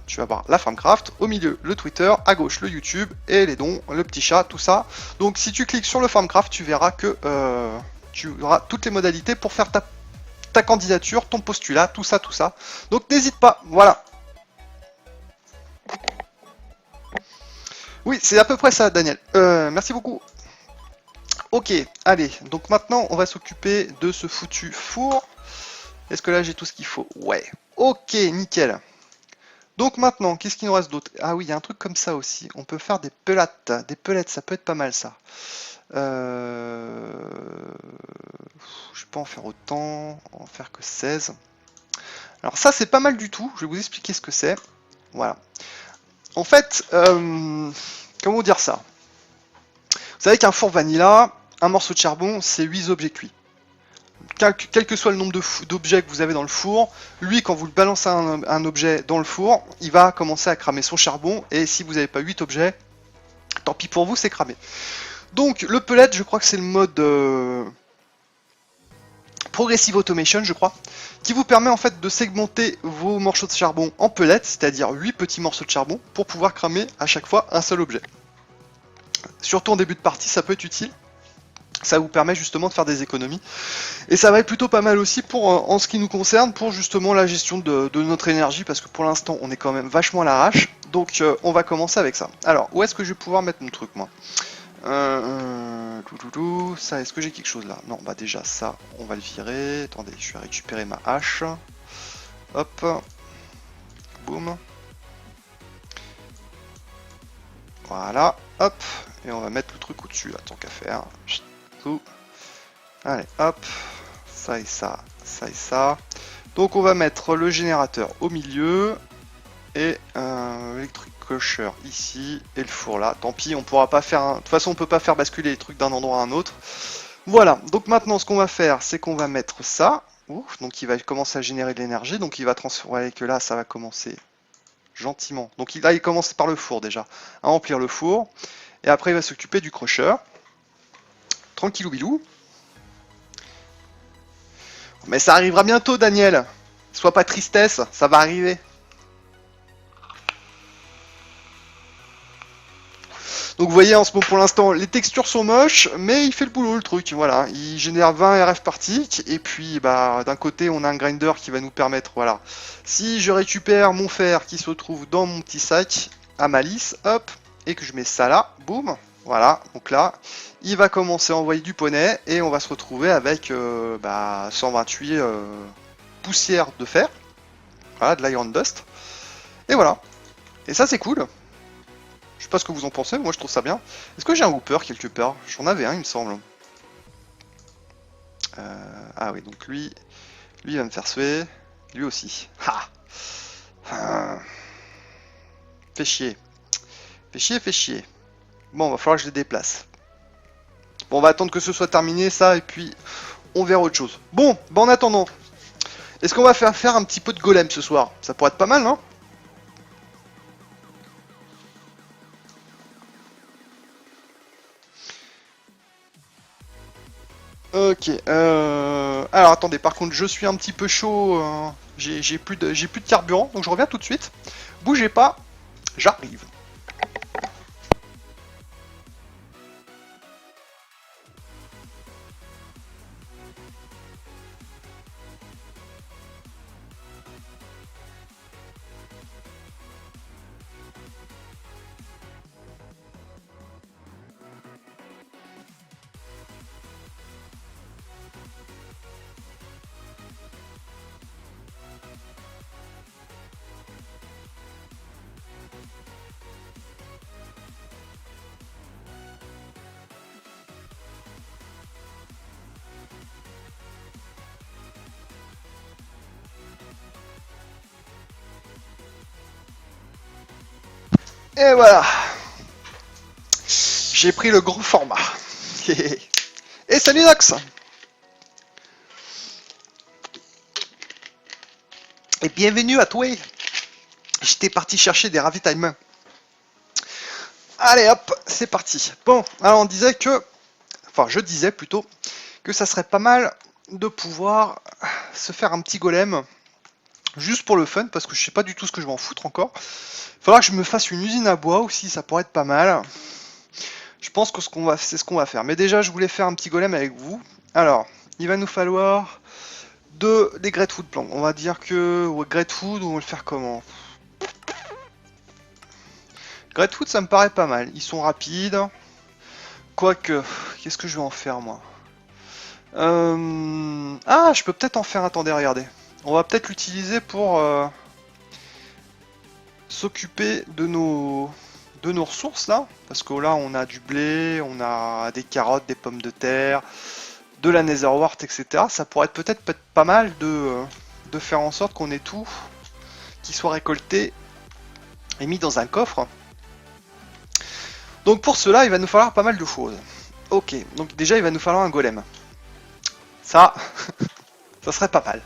tu vas voir la Farmcraft, au milieu le Twitter, à gauche le YouTube et les dons, le petit chat, tout ça. Donc si tu cliques sur le Farmcraft, tu verras que tu auras toutes les modalités pour faire ta candidature, ton postulat, tout ça. Donc n'hésite pas, voilà. Oui, c'est à peu près ça, Daniel. Merci beaucoup. Ok, allez, donc maintenant on va s'occuper de ce foutu four. Est-ce que là j'ai tout ce qu'il faut? Ouais. Ok, nickel. Donc maintenant, qu'est-ce qu'il nous reste d'autre? Ah oui, il y a un truc comme ça aussi. On peut faire des pelettes. Des pelettes, ça peut être pas mal ça. Je vais pas en faire autant. On va en faire que 16. Alors ça, c'est pas mal du tout. Je vais vous expliquer ce que c'est. Voilà. En fait, comment dire ça? Vous savez qu'un four vanilla, un morceau de charbon, c'est 8 objets cuits. Quel que soit le nombre d'objets que vous avez dans le four, lui, quand vous le balancez un objet dans le four, il va commencer à cramer son charbon, et si vous n'avez pas 8 objets, tant pis pour vous, c'est cramé. Donc le pellet, je crois que c'est le mode Progressive Automation, je crois, qui vous permet en fait de segmenter vos morceaux de charbon en pellets, c'est-à-dire 8 petits morceaux de charbon, pour pouvoir cramer à chaque fois un seul objet. Surtout en début de partie, ça peut être utile. Ça vous permet justement de faire des économies. Et ça va être plutôt pas mal aussi pour, en ce qui nous concerne, pour justement la gestion de notre énergie, parce que pour l'instant on est quand même vachement à l'arrache. Donc on va commencer avec ça. Alors, où est-ce que je vais pouvoir mettre mon truc moi ça, est-ce que j'ai quelque chose là? Non, bah déjà ça, on va le virer. Attendez, je vais récupérer ma hache. Hop. Boum. Voilà, hop. Et on va mettre le truc au-dessus là, tant qu'à faire. Tout. Allez, hop. Ça et ça, ça et ça. Donc on va mettre le générateur au milieu. Et l'électrique crusher ici. Et le four là. Tant pis, on pourra pas faire... De toute façon, on peut pas faire basculer les trucs d'un endroit à un autre. Voilà, donc maintenant ce qu'on va faire, c'est qu'on va mettre ça. Ouf, donc il va commencer à générer de l'énergie. Donc il va transformer que là, ça va commencer gentiment. Donc là, il commence par le four déjà, à remplir le four. Et après, il va s'occuper du crusher. Tranquillou bilou. Mais ça arrivera bientôt, Daniel. Sois pas tristesse, ça va arriver. Donc vous voyez, en ce moment, pour l'instant, les textures sont moches, mais il fait le boulot, le truc. Voilà, il génère 20 RF par tick, et puis bah, d'un côté, on a un grinder qui va nous permettre, voilà. Si je récupère mon fer qui se trouve dans mon petit sac à malice, hop, et que je mets ça là, boum, voilà. Donc là, il va commencer à envoyer du poney, et on va se retrouver avec 128 poussières de fer, voilà, de l'iron dust. Et voilà. Et ça, c'est cool. Je sais pas ce que vous en pensez, mais moi je trouve ça bien. Est-ce que j'ai un hooper quelque part? J'en avais un, il me semble. Ah oui, donc lui il va me faire suer. Lui aussi. Ha. Fait chier. Fait chier, fait chier. Bon, va falloir que je les déplace. Bon, on va attendre que ce soit terminé, ça, et puis on verra autre chose. Bon, bah en attendant, est-ce qu'on va faire un petit peu de golem ce soir? Ça pourrait être pas mal, non? Ok, alors attendez, par contre je suis un petit peu chaud, j'ai plus de carburant, donc je reviens tout de suite. Bougez pas, j'arrive. Et voilà, j'ai pris le gros format. Et salut Nox. Et bienvenue à toi. J'étais parti chercher des ravitaillements. Allez hop, c'est parti. Bon, alors on disait que... Enfin, je disais plutôt que ça serait pas mal de pouvoir se faire un petit golem. Juste pour le fun, parce que je sais pas du tout ce que je vais en foutre encore. Il faudra que je me fasse une usine à bois aussi, ça pourrait être pas mal. Je pense que c'est ce qu'on va faire. Mais déjà, je voulais faire un petit golem avec vous. Alors, il va nous falloir des Greatwood planks. On va dire que... Ouais, Greatwood, on va le faire comment? Greatwood, ça me paraît pas mal. Ils sont rapides. Quoique, qu'est-ce que je vais en faire, moi? Ah, je peux peut-être en faire... Attendez, regardez. On va peut-être l'utiliser pour s'occuper de nos ressources, là. Parce que là, on a du blé, on a des carottes, des pommes de terre, de la netherwart, etc. Ça pourrait être peut-être pas mal de faire en sorte qu'on ait tout qui soit récolté et mis dans un coffre. Donc pour cela, il va nous falloir pas mal de choses. Ok, donc déjà, il va nous falloir un golem. Ça, ça serait pas mal.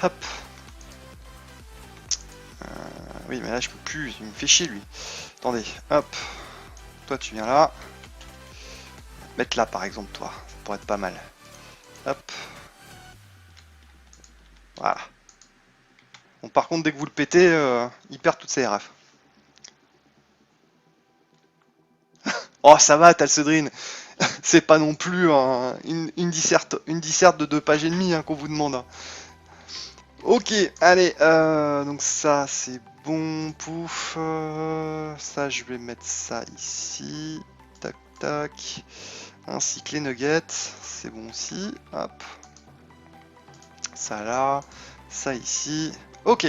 Hop. Oui, mais là, je peux plus. Il me fait chier, lui. Attendez, hop. Toi, tu viens là. Mettre là, par exemple, toi. Ça pourrait être pas mal. Hop. Voilà. Bon, par contre, dès que vous le pétez, il perd toutes ses RF. Oh, ça va, Talcedrine. C'est pas non plus une disserte de 2 pages et demie hein, qu'on vous demande. Hein. Ok, allez, donc ça c'est bon, pouf. Ça, je vais mettre ça ici. Tac, tac. Ainsi que les nuggets, c'est bon aussi. Hop. Ça là, ça ici. Ok,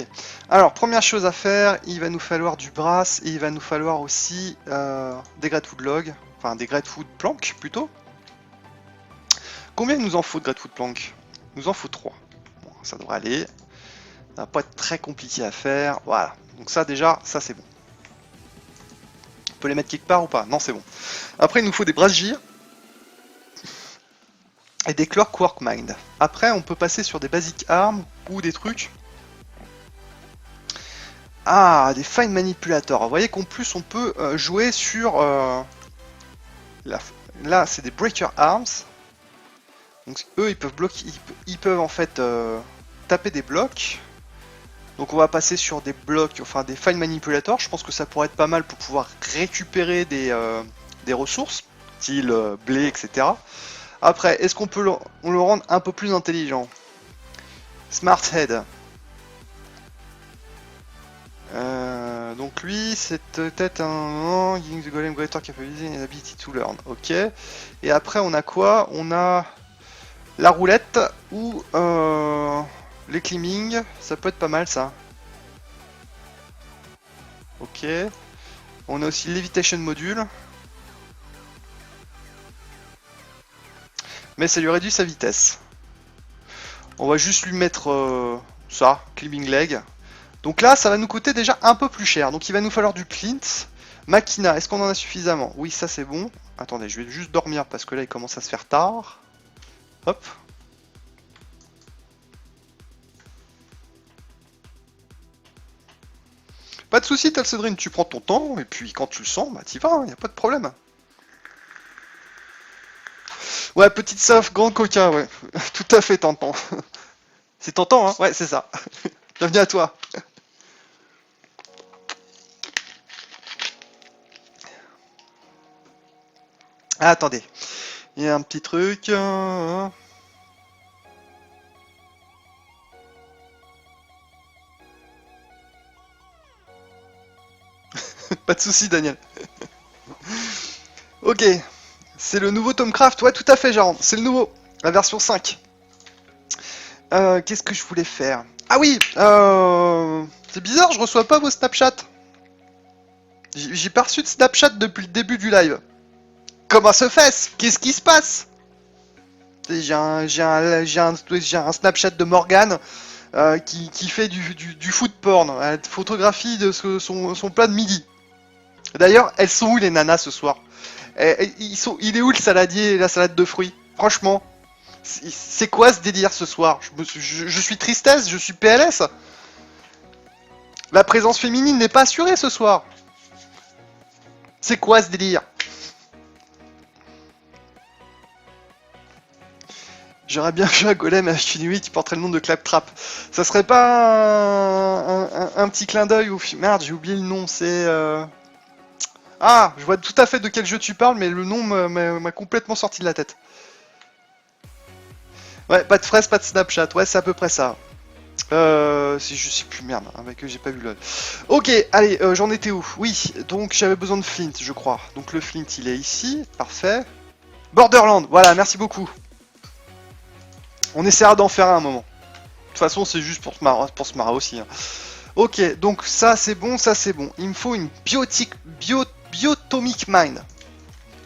alors première chose à faire, il va nous falloir du brass et il va nous falloir aussi des Greatwood Log, enfin des Greatwood Plank plutôt. Combien il nous en faut de Greatwood Plank? Il nous en faut 3. Bon, ça devrait aller. Ça va pas être très compliqué à faire. Voilà, donc ça déjà, ça c'est bon. On peut les mettre quelque part ou pas? Non, c'est bon. Après, il nous faut des Brass Gear et des Clockwork Mind. Après, on peut passer sur des Basic Arms ou des trucs. Ah, des Fine Manipulators. Vous voyez qu'en plus, on peut jouer sur... Là, c'est des Breaker Arms. Donc eux, ils peuvent bloquer, ils peuvent en fait taper des blocs. Donc on va passer sur des blocs, enfin des Fine Manipulators. Je pense que ça pourrait être pas mal pour pouvoir récupérer des ressources, style blé, etc. Après, est-ce qu'on peut le rendre un peu plus intelligent? Smart Head. Donc lui, c'est peut-être un Giving the Golem Greater Capability and Ability to Learn. Ok. Et après, on a quoi? On a la roulette ou les climbing. Ça peut être pas mal ça. Ok. On a aussi Levitation Module. Mais ça lui réduit sa vitesse. On va juste lui mettre ça, Climbing Leg. Donc là, ça va nous coûter déjà un peu plus cher. Donc il va nous falloir du Clint. Machina, est-ce qu'on en a suffisamment? Oui, ça c'est bon. Attendez, je vais juste dormir parce que là, il commence à se faire tard. Hop. Pas de soucis, Talcedrine, tu prends ton temps, et puis quand tu le sens, bah t'y vas, hein, y a pas de problème. Ouais, petite soft, grand coquin, ouais. Tout à fait tentant. C'est tentant, hein? Ouais, c'est ça. Bienvenue à toi. Ah, attendez. Il y a un petit truc. Pas de soucis, Daniel. Ok. C'est le nouveau Tomcraft. Ouais, tout à fait, Jérôme. C'est le nouveau. La version 5. Qu'est-ce que je voulais faire? Ah oui, c'est bizarre, je reçois pas vos Snapchats. J'ai pas reçu de Snapchat depuis le début du live. Comment se fait-ce? Qu'est-ce qui se passe? J'ai un Snapchat de Morgane qui fait du food porn. Elle photographie de son plat de midi. D'ailleurs, elles sont où les nanas ce soir? Il est où le saladier et la salade de fruits? Franchement, c'est quoi ce délire ce soir? Je suis tristesse, je suis PLS. La présence féminine n'est pas assurée ce soir. C'est quoi ce délire? J'aurais bien vu un golem avec une qui porterait le nom de Claptrap. Ça serait pas un petit clin d'œil ou... Merde, j'ai oublié le nom, c'est... Ah, je vois tout à fait de quel jeu tu parles, mais le nom m'a complètement sorti de la tête. Ouais, pas de fraise, pas de Snapchat, ouais, c'est à peu près ça. Si je sais plus, merde, avec eux j'ai pas vu le... Ok, allez, j'en étais où? Oui, donc j'avais besoin de Flint, je crois. Donc le Flint, il est ici, parfait. Borderland, voilà, merci beaucoup. On essaiera d'en faire un moment. De toute façon, c'est juste pour se marrer aussi. Hein. Ok, donc ça c'est bon, ça c'est bon. Il me faut une biotomic mine.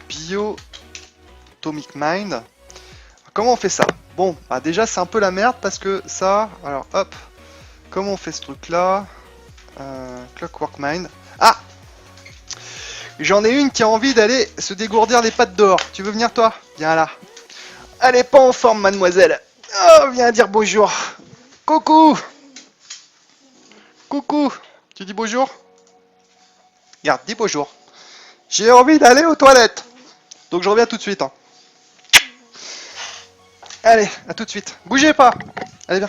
Biotomic mine. Comment on fait ça? Bon, bah déjà c'est un peu la merde parce que ça... Alors hop, comment on fait ce truc là? Clockwork mine. Ah! J'en ai une qui a envie d'aller se dégourdir les pattes dehors. Tu veux venir toi? Viens là. Elle est pas en forme mademoiselle. Oh, viens dire bonjour. Coucou. Coucou. Tu dis bonjour? Regarde, dis bonjour. J'ai envie d'aller aux toilettes. Donc je reviens tout de suite. Hein. Allez, à tout de suite. Bougez pas. Allez, viens.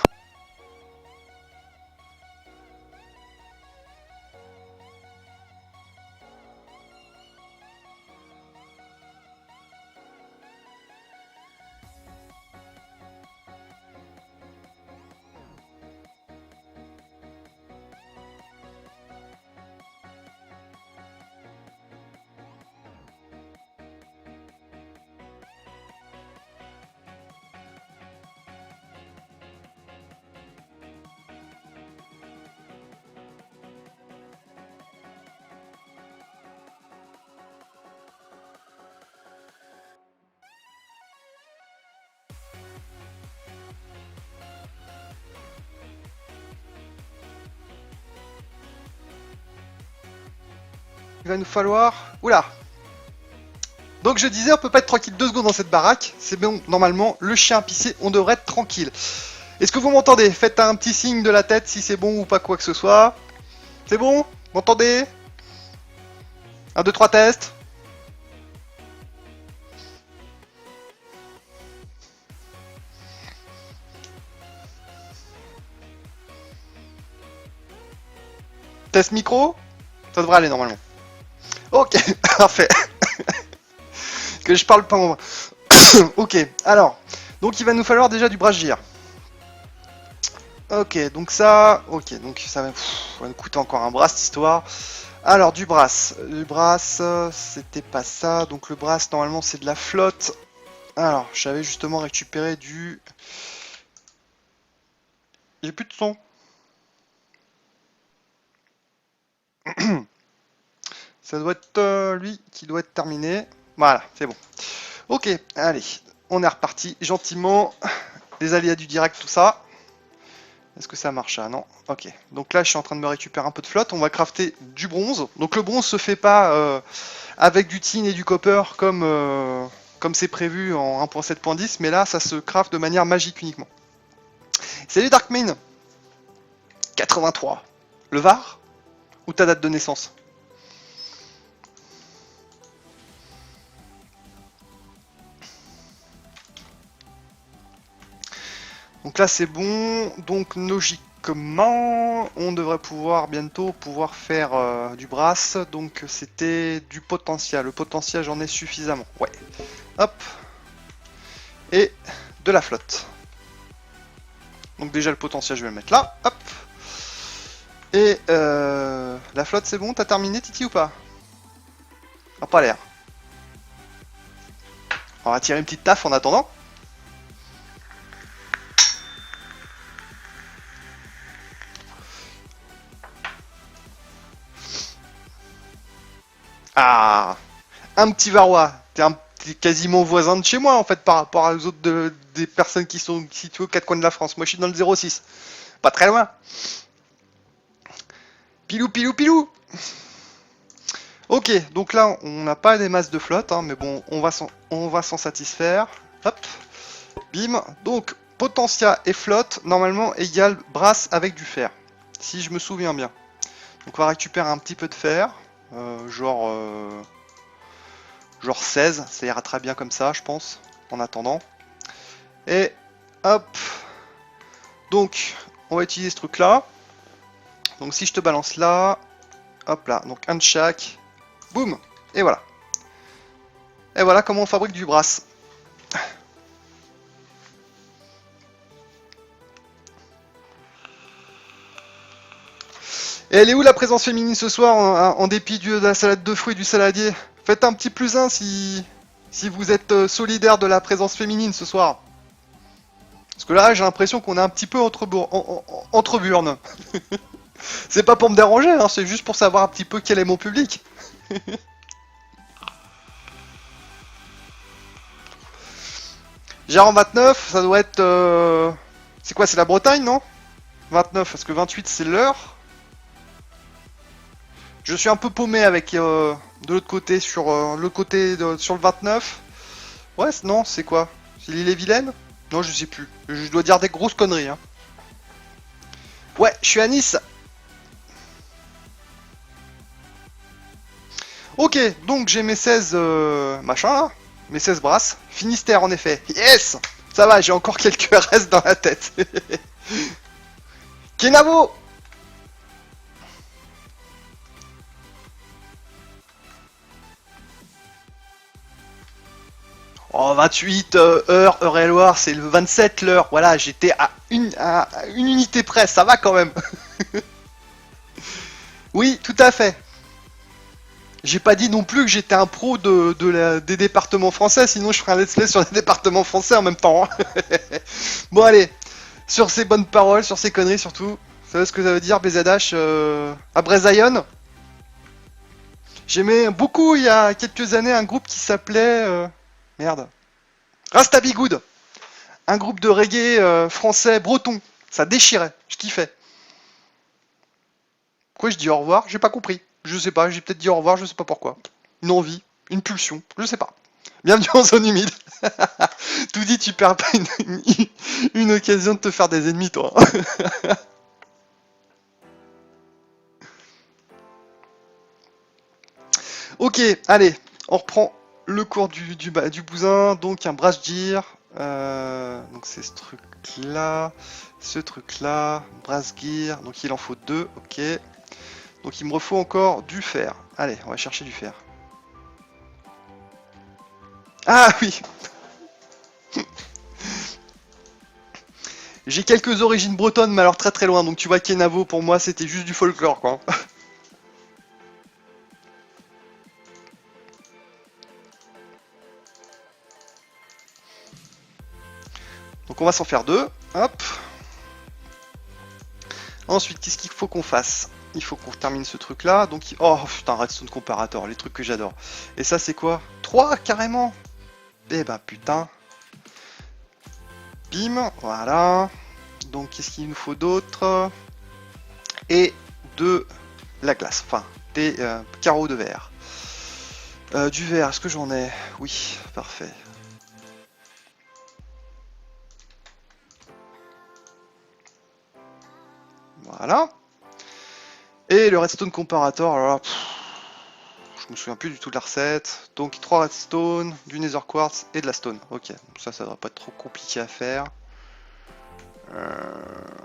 Il va nous falloir... Oula. Donc je disais, on peut pas être tranquille 2 secondes dans cette baraque. C'est bon, normalement, le chien pissé, on devrait être tranquille. Est-ce que vous m'entendez? Faites un petit signe de la tête si c'est bon ou pas quoi que ce soit. C'est bon? M'entendez? 1, 2, 3 tests. Test micro? Ça devrait aller normalement. Ok, parfait. Que je parle pas en... Ok, alors. Donc il va nous falloir déjà du brasse-gire. Ok, donc ça... Ok, donc ça va nous coûter encore un brasse, cette histoire. Alors, du brasse. Le brasse, c'était pas ça. Donc le brasse, normalement, c'est de la flotte. Alors, j'avais justement récupéré du... J'ai plus de son. Ça doit être lui qui doit être terminé. Voilà, c'est bon. Ok, allez, on est reparti gentiment. Les aléas du direct, tout ça. Est-ce que ça marche? Ah non, ok. Donc là, je suis en train de me récupérer un peu de flotte. On va crafter du bronze. Donc le bronze se fait pas avec du tin et du copper comme c'est prévu en 1.7.10, mais là, ça se craft de manière magique uniquement. Salut Darkmane 83. Le Var? Ou ta date de naissance? Donc là c'est bon, donc logiquement on devrait bientôt pouvoir faire du brass, donc c'était du potentiel, le potentiel j'en ai suffisamment, ouais, hop, et de la flotte. Donc déjà le potentiel je vais le mettre là, hop, et la flotte c'est bon, t'as terminé Titi ou pas? Ah, pas l'air. On va tirer une petite taf en attendant. Ah, un petit Varois. T'es quasiment voisin de chez moi en fait par rapport aux autres des personnes qui sont situées aux quatre coins de la France. Moi je suis dans le 06. Pas très loin. Pilou, pilou, pilou. Ok, donc là on n'a pas des masses de flotte, hein, mais bon, on va s'en satisfaire. Hop, bim. Donc Potentia et flotte, normalement égale brasse avec du fer. Si je me souviens bien. Donc on va récupérer un petit peu de fer. Genre 16, ça ira très bien comme ça, je pense, en attendant. Et hop, donc on va utiliser ce truc là. Donc si je te balance là, hop là, donc un de chaque, boum, et voilà. Et voilà comment on fabrique du brass. Et elle est où la présence féminine ce soir, en dépit de la salade de fruits du saladier? Faites un petit +1 si vous êtes solidaire de la présence féminine ce soir. Parce que là, j'ai l'impression qu'on est un petit peu entre burnes. C'est pas pour me déranger, hein, c'est juste pour savoir un petit peu quel est mon public. Gérant 29, ça doit être... C'est quoi, c'est la Bretagne, non? 29, parce que 28 c'est l'heure. Je suis un peu paumé avec de l'autre côté, sur sur le 29. Ouais, non, c'est quoi? C'est l'île est vilaine? Non, je sais plus. Je dois dire des grosses conneries. Hein. Ouais, je suis à Nice. Ok, donc j'ai mes 16 machins là, mes 16 brasses. Finistère en effet. Yes. Ça va, j'ai encore quelques restes dans la tête. Kenavo. Oh, 28 heures et Loire, c'est le 27 l'heure. Voilà, j'étais à une unité près, ça va quand même. Oui, tout à fait. J'ai pas dit non plus que j'étais un pro des départements français, sinon je ferais un let's play sur les départements français en même temps. Hein. Bon, allez, sur ces bonnes paroles, sur ces conneries surtout. Vous savez ce que ça veut dire, BZH à Brezaillon? J'aimais beaucoup il y a quelques années un groupe qui s'appelait. Merde. Rastabigoud. Un groupe de reggae français breton. Ça déchirait. Je kiffais. Pourquoi je dis au revoir? J'ai pas compris. Je sais pas, j'ai peut-être dit au revoir, je sais pas pourquoi. Une envie, une pulsion, je sais pas. Bienvenue en zone humide. Tout dit, tu perds pas une occasion de te faire des ennemis, toi. Ok, allez, on reprend le cours du bousin. Donc un Brasgir. Donc c'est ce truc-là, Brasgir. Donc il en faut deux, ok. Donc il me refaut encore du fer. Allez, on va chercher du fer. Ah oui. J'ai quelques origines bretonnes, mais alors très très loin. Donc tu vois, Kenavo, pour moi, c'était juste du folklore, quoi. Donc on va s'en faire deux. Hop. Ensuite, qu'est-ce qu'il faut qu'on fasse? Il faut qu'on termine ce truc-là. Donc, oh putain, Redstone Comparator, les trucs que j'adore. Et ça, c'est quoi? 3 carrément? Eh bah putain. Bim, voilà. Donc, qu'est-ce qu'il nous faut d'autre? Et de la glace. Enfin, des carreaux de verre. Du verre, est-ce que j'en ai? Oui, parfait. Voilà. Et le redstone comparator, alors là, je me souviens plus du tout de la recette. Donc 3 redstone, du nether quartz et de la stone. Ok, ça devrait pas être trop compliqué à faire.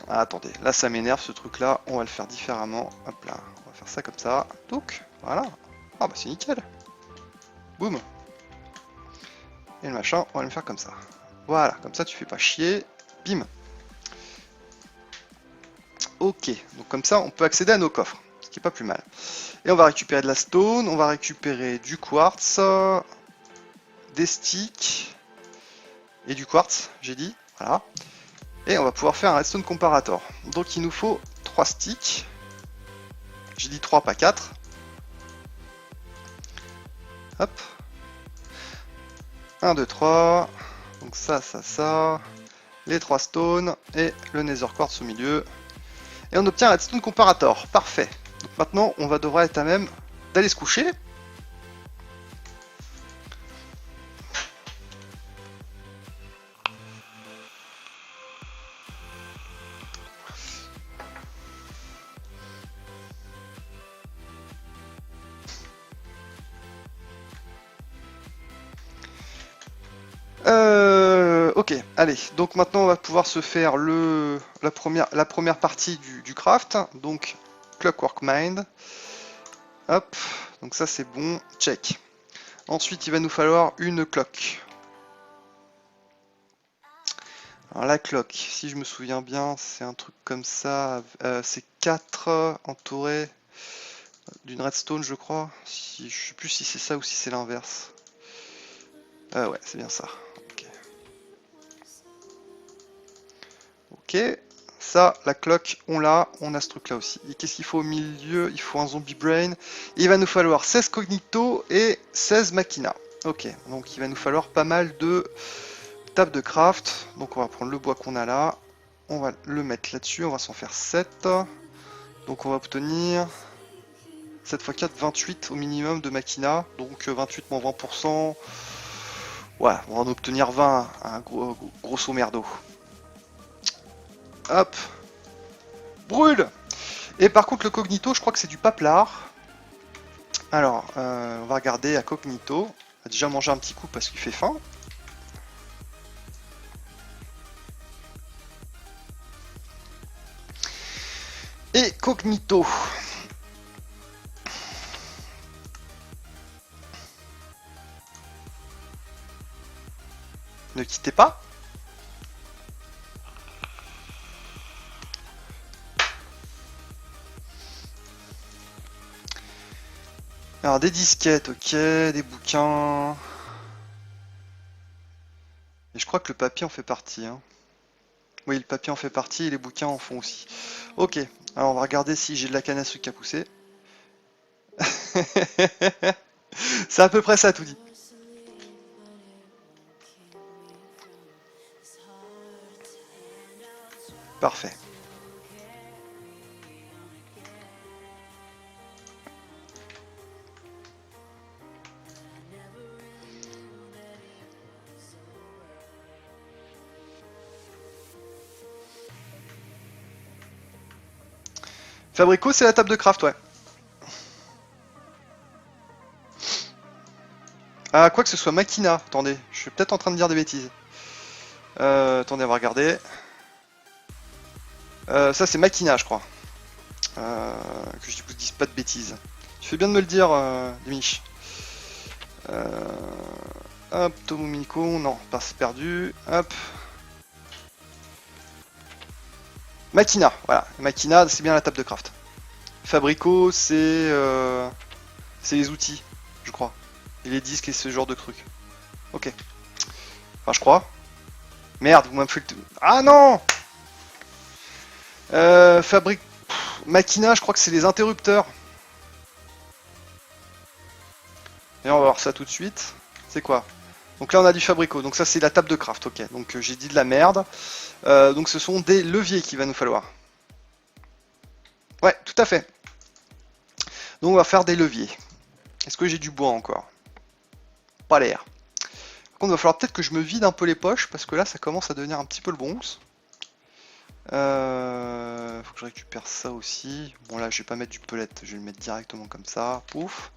Ah, attendez, là ça m'énerve ce truc là, on va le faire différemment. Hop là, on va faire ça comme ça. Donc, voilà. Ah bah c'est nickel. Boum. Et le machin, on va le faire comme ça. Voilà, comme ça tu fais pas chier. Bim. Ok, donc comme ça on peut accéder à nos coffres, ce qui est pas plus mal. Et on va récupérer de la stone, on va récupérer du quartz, des sticks et du quartz, j'ai dit, voilà. Et on va pouvoir faire un redstone comparator. Donc il nous faut 3 sticks. J'ai dit 3, pas 4. Hop. 1, 2, 3. Donc ça. Les 3 stones et le nether quartz au milieu. Et on obtient un redstone comparator. Parfait. Donc maintenant, on va devoir être à même d'aller se coucher. Ok, allez, donc maintenant on va pouvoir se faire la première partie du craft, donc Clockwork Mind. Hop, donc ça c'est bon, check. Ensuite il va nous falloir une cloque. Alors la cloque, si je me souviens bien, c'est un truc comme ça, c'est 4 entourés d'une redstone je crois. Je sais plus si c'est ça ou si c'est l'inverse. Ouais, c'est bien ça. Ok, ça, la cloque, on l'a, on a ce truc là aussi. Et qu'est-ce qu'il faut au milieu? Il faut un zombie brain. Il va nous falloir 16 cognito et 16 machina. Ok, donc il va nous falloir pas mal de tables de craft. Donc on va prendre le bois qu'on a là, on va le mettre là-dessus, on va s'en faire 7. Donc on va obtenir 7 x 4, 28 au minimum de machina. Donc 28 moins 20%. Ouais, on va en obtenir 20, hein, grosso merdo. Hop. Brûle. Et par contre le cognito, je crois que c'est du paplard. Alors, on va regarder à Cognito. On va déjà manger un petit coup parce qu'il fait faim. Et Cognito. Ne quittez pas. Alors des disquettes, ok, des bouquins. Et je crois que le papier en fait partie. Hein. Oui, le papier en fait partie et les bouquins en font aussi. Ok, alors on va regarder si j'ai de la canne à sucre à pousser. C'est à peu près ça tout dit. Parfait. Fabrico, c'est la table de craft, ouais. Ah, quoi que ce soit Makina. Attendez, je suis peut-être en train de dire des bêtises. Attendez, on va regarder. Ça, c'est Makina, je crois. Que je vous dise pas de bêtises. Tu fais bien de me le dire, Dimich. Hop, Tomumiko, non, passe perdu. Hop. Makina, voilà. Makina, c'est bien la table de craft. Fabrico, c'est les outils, je crois. Et les disques et ce genre de trucs. Ok. Enfin, je crois. Merde, vous m'avez fait le... Ah non Fabrique... Makina, je crois que c'est les interrupteurs. Et on va voir ça tout de suite. C'est quoi? Donc là, on a du Fabrico. Donc ça, c'est la table de craft, ok. Donc j'ai dit de la merde. Donc ce sont des leviers qu'il va nous falloir. Ouais, tout à fait. Donc on va faire des leviers. Est-ce que j'ai du bois encore? Pas l'air. Par contre, il va falloir peut-être que je me vide un peu les poches, parce que là, ça commence à devenir un petit peu le Bronx. Faut que je récupère ça aussi. Bon là, je vais pas mettre du pellet, je vais le mettre directement comme ça. Pouf.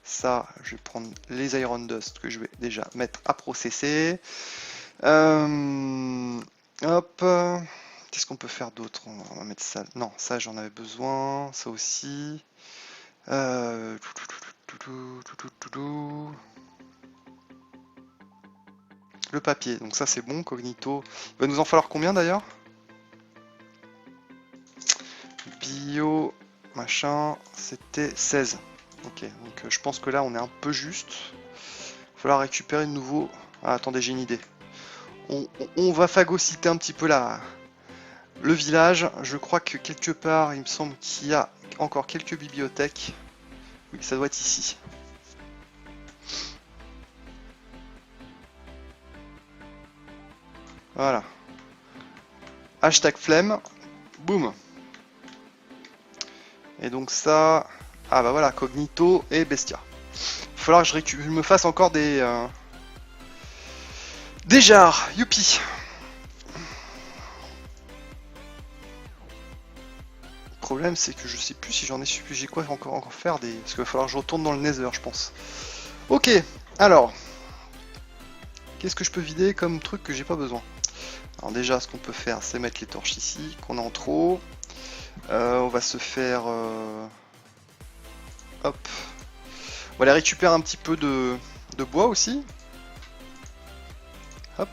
Ça, je vais prendre les Iron Dust que je vais déjà mettre à processer. Hop. Qu'est-ce qu'on peut faire d'autre? On va mettre ça. Non, ça j'en avais besoin. Ça aussi. Le papier. Donc ça c'est bon. Cognito. Il va nous en falloir combien d'ailleurs? Bio. Machin. C'était 16. Ok. Donc je pense que là on est un peu juste. Il va falloir récupérer de nouveau. Ah, attendez, j'ai une idée. On va phagocyter un petit peu le village. Je crois que quelque part, il me semble qu'il y a encore quelques bibliothèques. Oui, ça doit être ici. Voilà. Hashtag flemme. Boum. Et donc ça... Ah bah voilà, Cognito et Bestia. Il va falloir que je me fasse encore des jars. Youpi. Le problème c'est que je sais plus si j'en ai su, j'ai quoi encore faire des... Parce qu'il va falloir que je retourne dans le Nether, je pense. Ok, alors... Qu'est-ce que je peux vider comme truc que j'ai pas besoin? Alors déjà, ce qu'on peut faire, c'est mettre les torches ici, qu'on a en trop. On va se faire... Hop. On va aller récupérer un petit peu de bois aussi. Hop.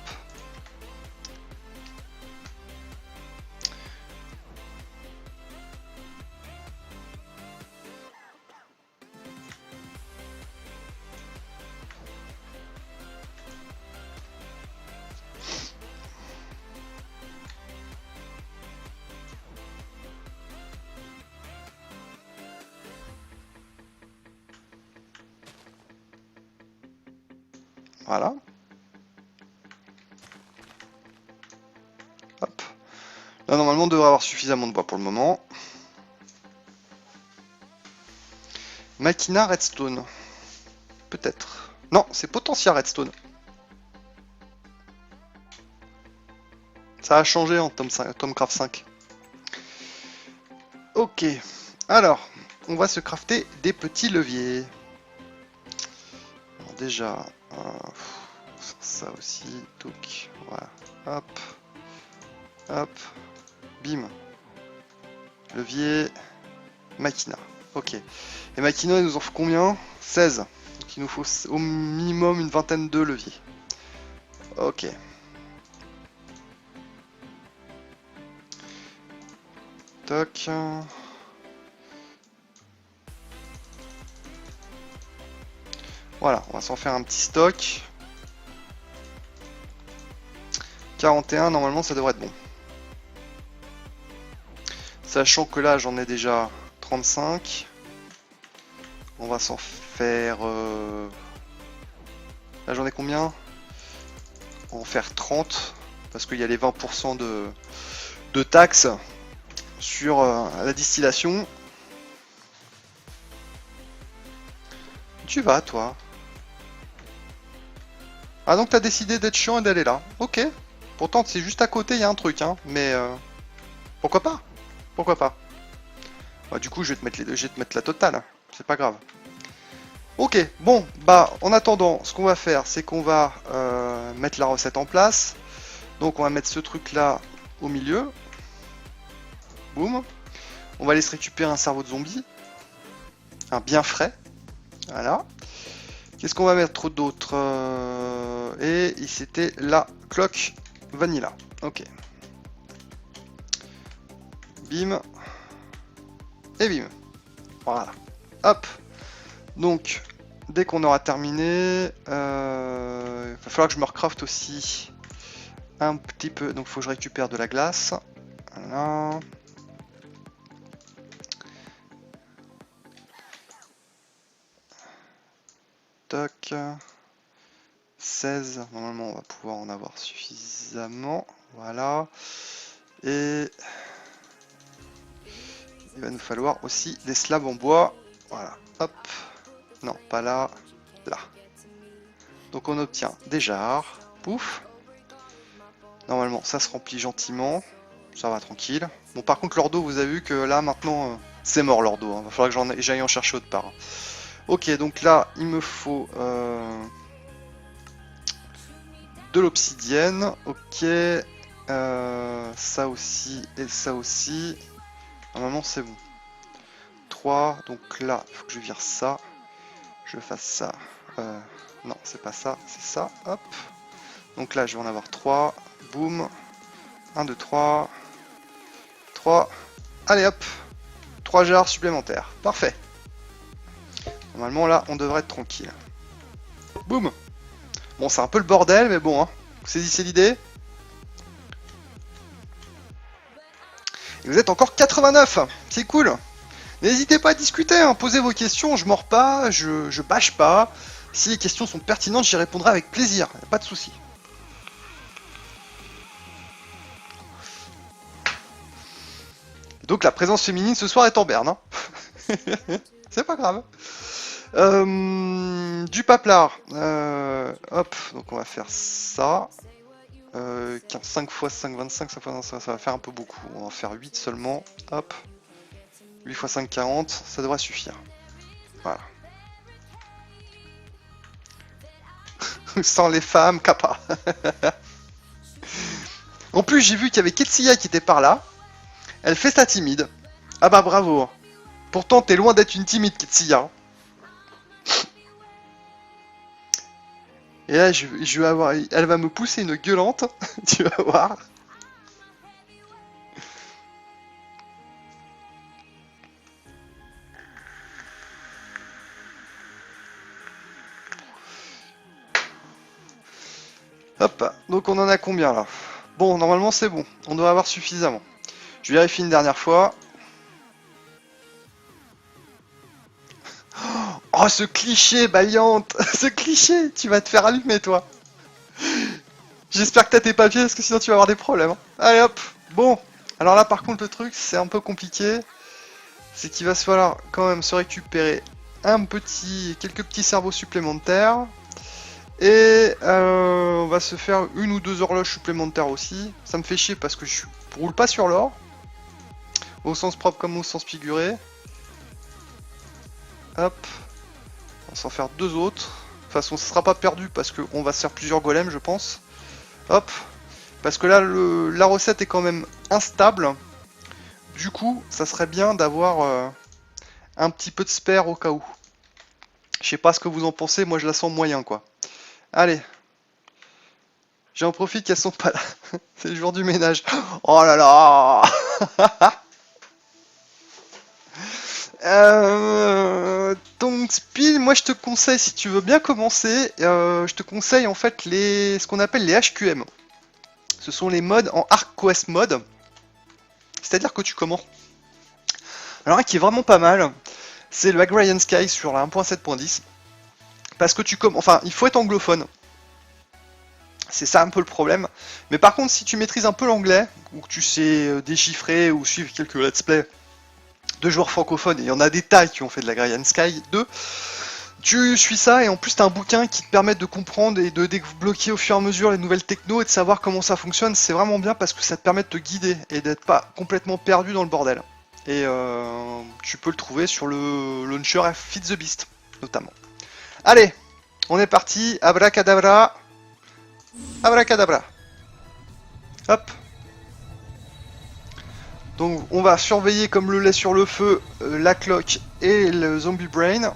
Voilà. Hop. Là, normalement, on devrait avoir suffisamment de bois pour le moment. Makina Redstone. Peut-être. Non, c'est Potentia Redstone. Ça a changé en Tomcraft 5. Ok. Alors, on va se crafter des petits leviers. déjà ça aussi, donc voilà, hop, hop, bim, levier, Machina, ok. Et Machina, il nous en faut combien? 16, donc il nous faut au minimum une vingtaine de leviers. Ok. Toc. Voilà, on va s'en faire un petit stock. 41, normalement ça devrait être bon. Sachant que là j'en ai déjà 35. On va s'en faire... Là j'en ai combien? On va en faire 30. Parce qu'il y a les 20% de taxes sur la distillation. Tu vas toi? Ah donc t'as décidé d'être chiant et d'aller là. Ok. Pourtant c'est juste à côté, il y a un truc, hein. Mais pourquoi pas? Pourquoi pas? Bah, du coup je vais te mettre la totale. C'est pas grave. Ok, bon, bah en attendant, ce qu'on va faire, c'est qu'on va mettre la recette en place. Donc on va mettre ce truc là au milieu. Boum. On va aller se récupérer un cerveau de zombie. Un bien frais. Voilà. Qu'est-ce qu'on va mettre d'autre? Et c'était la cloque vanilla. Ok. Bim. Et bim. Voilà. Hop. Donc, dès qu'on aura terminé, il va falloir que je me recraft aussi un petit peu. Donc, il faut que je récupère de la glace. Voilà. Toc. 16. Normalement, on va pouvoir en avoir suffisamment. Voilà. Et il va nous falloir aussi des slabs en bois. Voilà. Hop. Non, pas là. Là. Donc on obtient des jarres. Pouf. Normalement, ça se remplit gentiment. Ça va tranquille. Bon, par contre, l'ordo, vous avez vu que là, maintenant, c'est mort l'ordo. Il va falloir que j'aille en chercher autre part. Ok, donc là, il me faut de l'obsidienne. Ok. Ça aussi et ça aussi. Normalement, c'est bon. 3. Donc là, il faut que je vire ça. Je fasse ça. Non, c'est pas ça, c'est ça. Hop. Donc là, je vais en avoir 3. Boum. 1, 2, 3. 3. Allez hop. 3 jarres supplémentaires. Parfait. Normalement, là, on devrait être tranquille. Boum. Bon, c'est un peu le bordel, mais bon, hein. Vous saisissez l'idée? Et vous êtes encore 89. C'est cool. N'hésitez pas à discuter, hein. Posez vos questions. Je mords pas, je bâche pas. Si les questions sont pertinentes, j'y répondrai avec plaisir. Pas de souci. Donc la présence féminine ce soir est en berne. Hein. C'est pas grave. Du paplard. Hop, donc on va faire ça. 5 x 5, 25, 5 x 25, ça va faire un peu beaucoup. On va en faire 8 seulement. Hop. 8 x 5, 40, ça devrait suffire. Voilà. Sans les femmes, kappa. En plus, j'ai vu qu'il y avait Ketsia qui était par là. Elle fait sa timide. Ah bah bravo. Pourtant, t'es loin d'être une timide, Ketsia. Et là, je vais avoir... Elle va me pousser une gueulante. Tu vas voir. Hop, donc on en a combien là? Bon, normalement c'est bon, on doit avoir suffisamment. Je vérifie une dernière fois. Oh, ce cliché, Baillante. Ce cliché, tu vas te faire allumer, toi. J'espère que t'as tes papiers, parce que sinon tu vas avoir des problèmes. Allez hop, bon. Alors là, par contre, le truc, c'est un peu compliqué. C'est qu'il va se falloir quand même se récupérer quelques petits cerveaux supplémentaires. Et on va se faire une ou deux horloges supplémentaires aussi. Ça me fait chier parce que je roule pas sur l'or. Au sens propre comme au sens figuré. Hop. On va s'en faire deux autres. Enfin façon, ça sera pas perdu parce qu'on va se faire plusieurs golems, je pense. Hop. Parce que là, la recette est quand même instable. Du coup, ça serait bien d'avoir un petit peu de spare au cas où. Je sais pas ce que vous en pensez, moi je la sens moyen, quoi. Allez. J'en profite qu'elles sont pas là. C'est le jour du ménage. Oh là là. Donc Speed, moi je te conseille, si tu veux bien commencer, je te conseille en fait ce qu'on appelle les HQM. Ce sont les modes en Arc Quest mode. C'est-à-dire que tu commences. Alors un qui est vraiment pas mal, c'est le Agrarian Sky sur la 1.7.10. Parce que enfin, il faut être anglophone. C'est ça un peu le problème. Mais par contre, si tu maîtrises un peu l'anglais, ou que tu sais déchiffrer ou suivre quelques let's play de joueurs francophones, et il y en a des tas qui ont fait de l'Agrarian Sky 2, tu suis ça et en plus tu as un bouquin qui te permet de comprendre et de débloquer au fur et à mesure les nouvelles techno et de savoir comment ça fonctionne. C'est vraiment bien parce que ça te permet de te guider et d'être pas complètement perdu dans le bordel. Et tu peux le trouver sur le launcher Feed the Beast notamment. Allez, on est parti, abracadabra, abracadabra. Hop. Donc on va surveiller comme le lait sur le feu la cloque et le zombie brain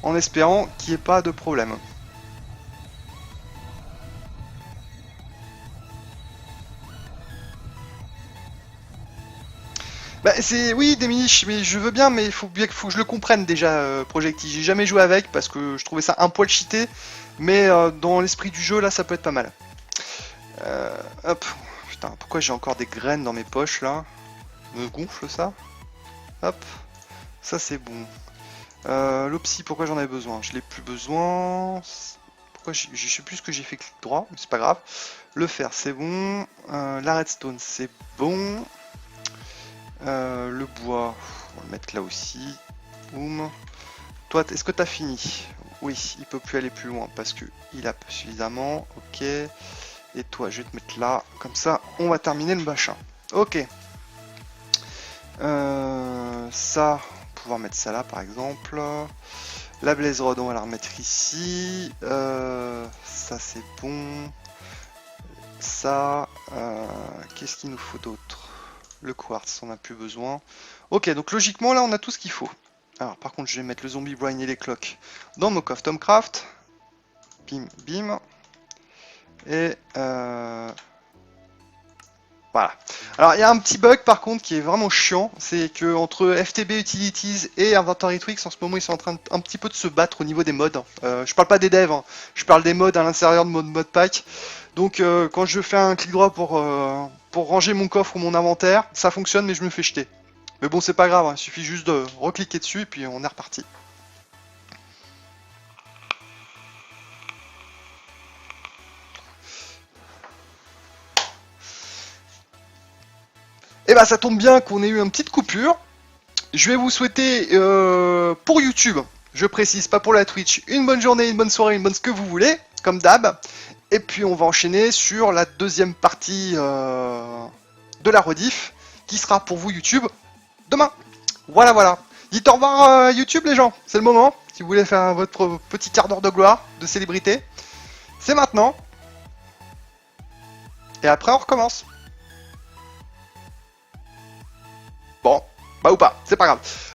en espérant qu'il n'y ait pas de problème. Bah c'est oui Déminiche, mais je veux bien, mais il faut que je le comprenne déjà Projecti. J'ai jamais joué avec parce que je trouvais ça un poil cheaté, mais dans l'esprit du jeu là ça peut être pas mal. Hop, putain, pourquoi j'ai encore des graines dans mes poches là? Me gonfle ça. Hop, ça c'est bon. L'opsie, pourquoi j'en avais besoin? Je l'ai plus besoin. Pourquoi je sais plus ce que j'ai fait clic droit, mais c'est pas grave. Le fer, c'est bon. La redstone, c'est bon. Le bois, on va le mettre là aussi. Boum. Toi, est-ce que t'as fini? Oui, il peut plus aller plus loin parce que il a suffisamment. Ok. Et toi, je vais te mettre là. Comme ça, on va terminer le machin. Ok. Ça, pouvoir mettre ça là par exemple. La blaze rod, on va la remettre ici. Ça c'est bon. Ça, qu'est-ce qu'il nous faut d'autre? Le quartz, on n'a plus besoin. Ok, donc logiquement là on a tout ce qu'il faut. Alors par contre je vais mettre le zombie brain et les cloques dans mon coffre Tomcraft. Bim, bim. Et voilà. Alors il y a un petit bug par contre qui est vraiment chiant, c'est que entre FTB Utilities et Inventory Tweaks en ce moment ils sont en train un petit peu de se battre au niveau des mods. Je parle pas des devs, hein. Je parle des mods à l'intérieur de mon modpack. Donc quand je fais un clic droit pour ranger mon coffre ou mon inventaire, ça fonctionne mais je me fais jeter. Mais bon c'est pas grave, hein. Il suffit juste de recliquer dessus et puis on est reparti. Et bah ça tombe bien qu'on ait eu une petite coupure. Je vais vous souhaiter pour YouTube, je précise pas pour la Twitch, une bonne journée, une bonne soirée, une bonne ce que vous voulez, comme d'hab. Et puis on va enchaîner sur la deuxième partie de la rediff, qui sera pour vous YouTube demain. Voilà, voilà. Dites au revoir YouTube les gens, c'est le moment. Si vous voulez faire votre petit quart d'heure de gloire, de célébrité, c'est maintenant. Et après on recommence. Bon, bah ou pas, c'est pas grave.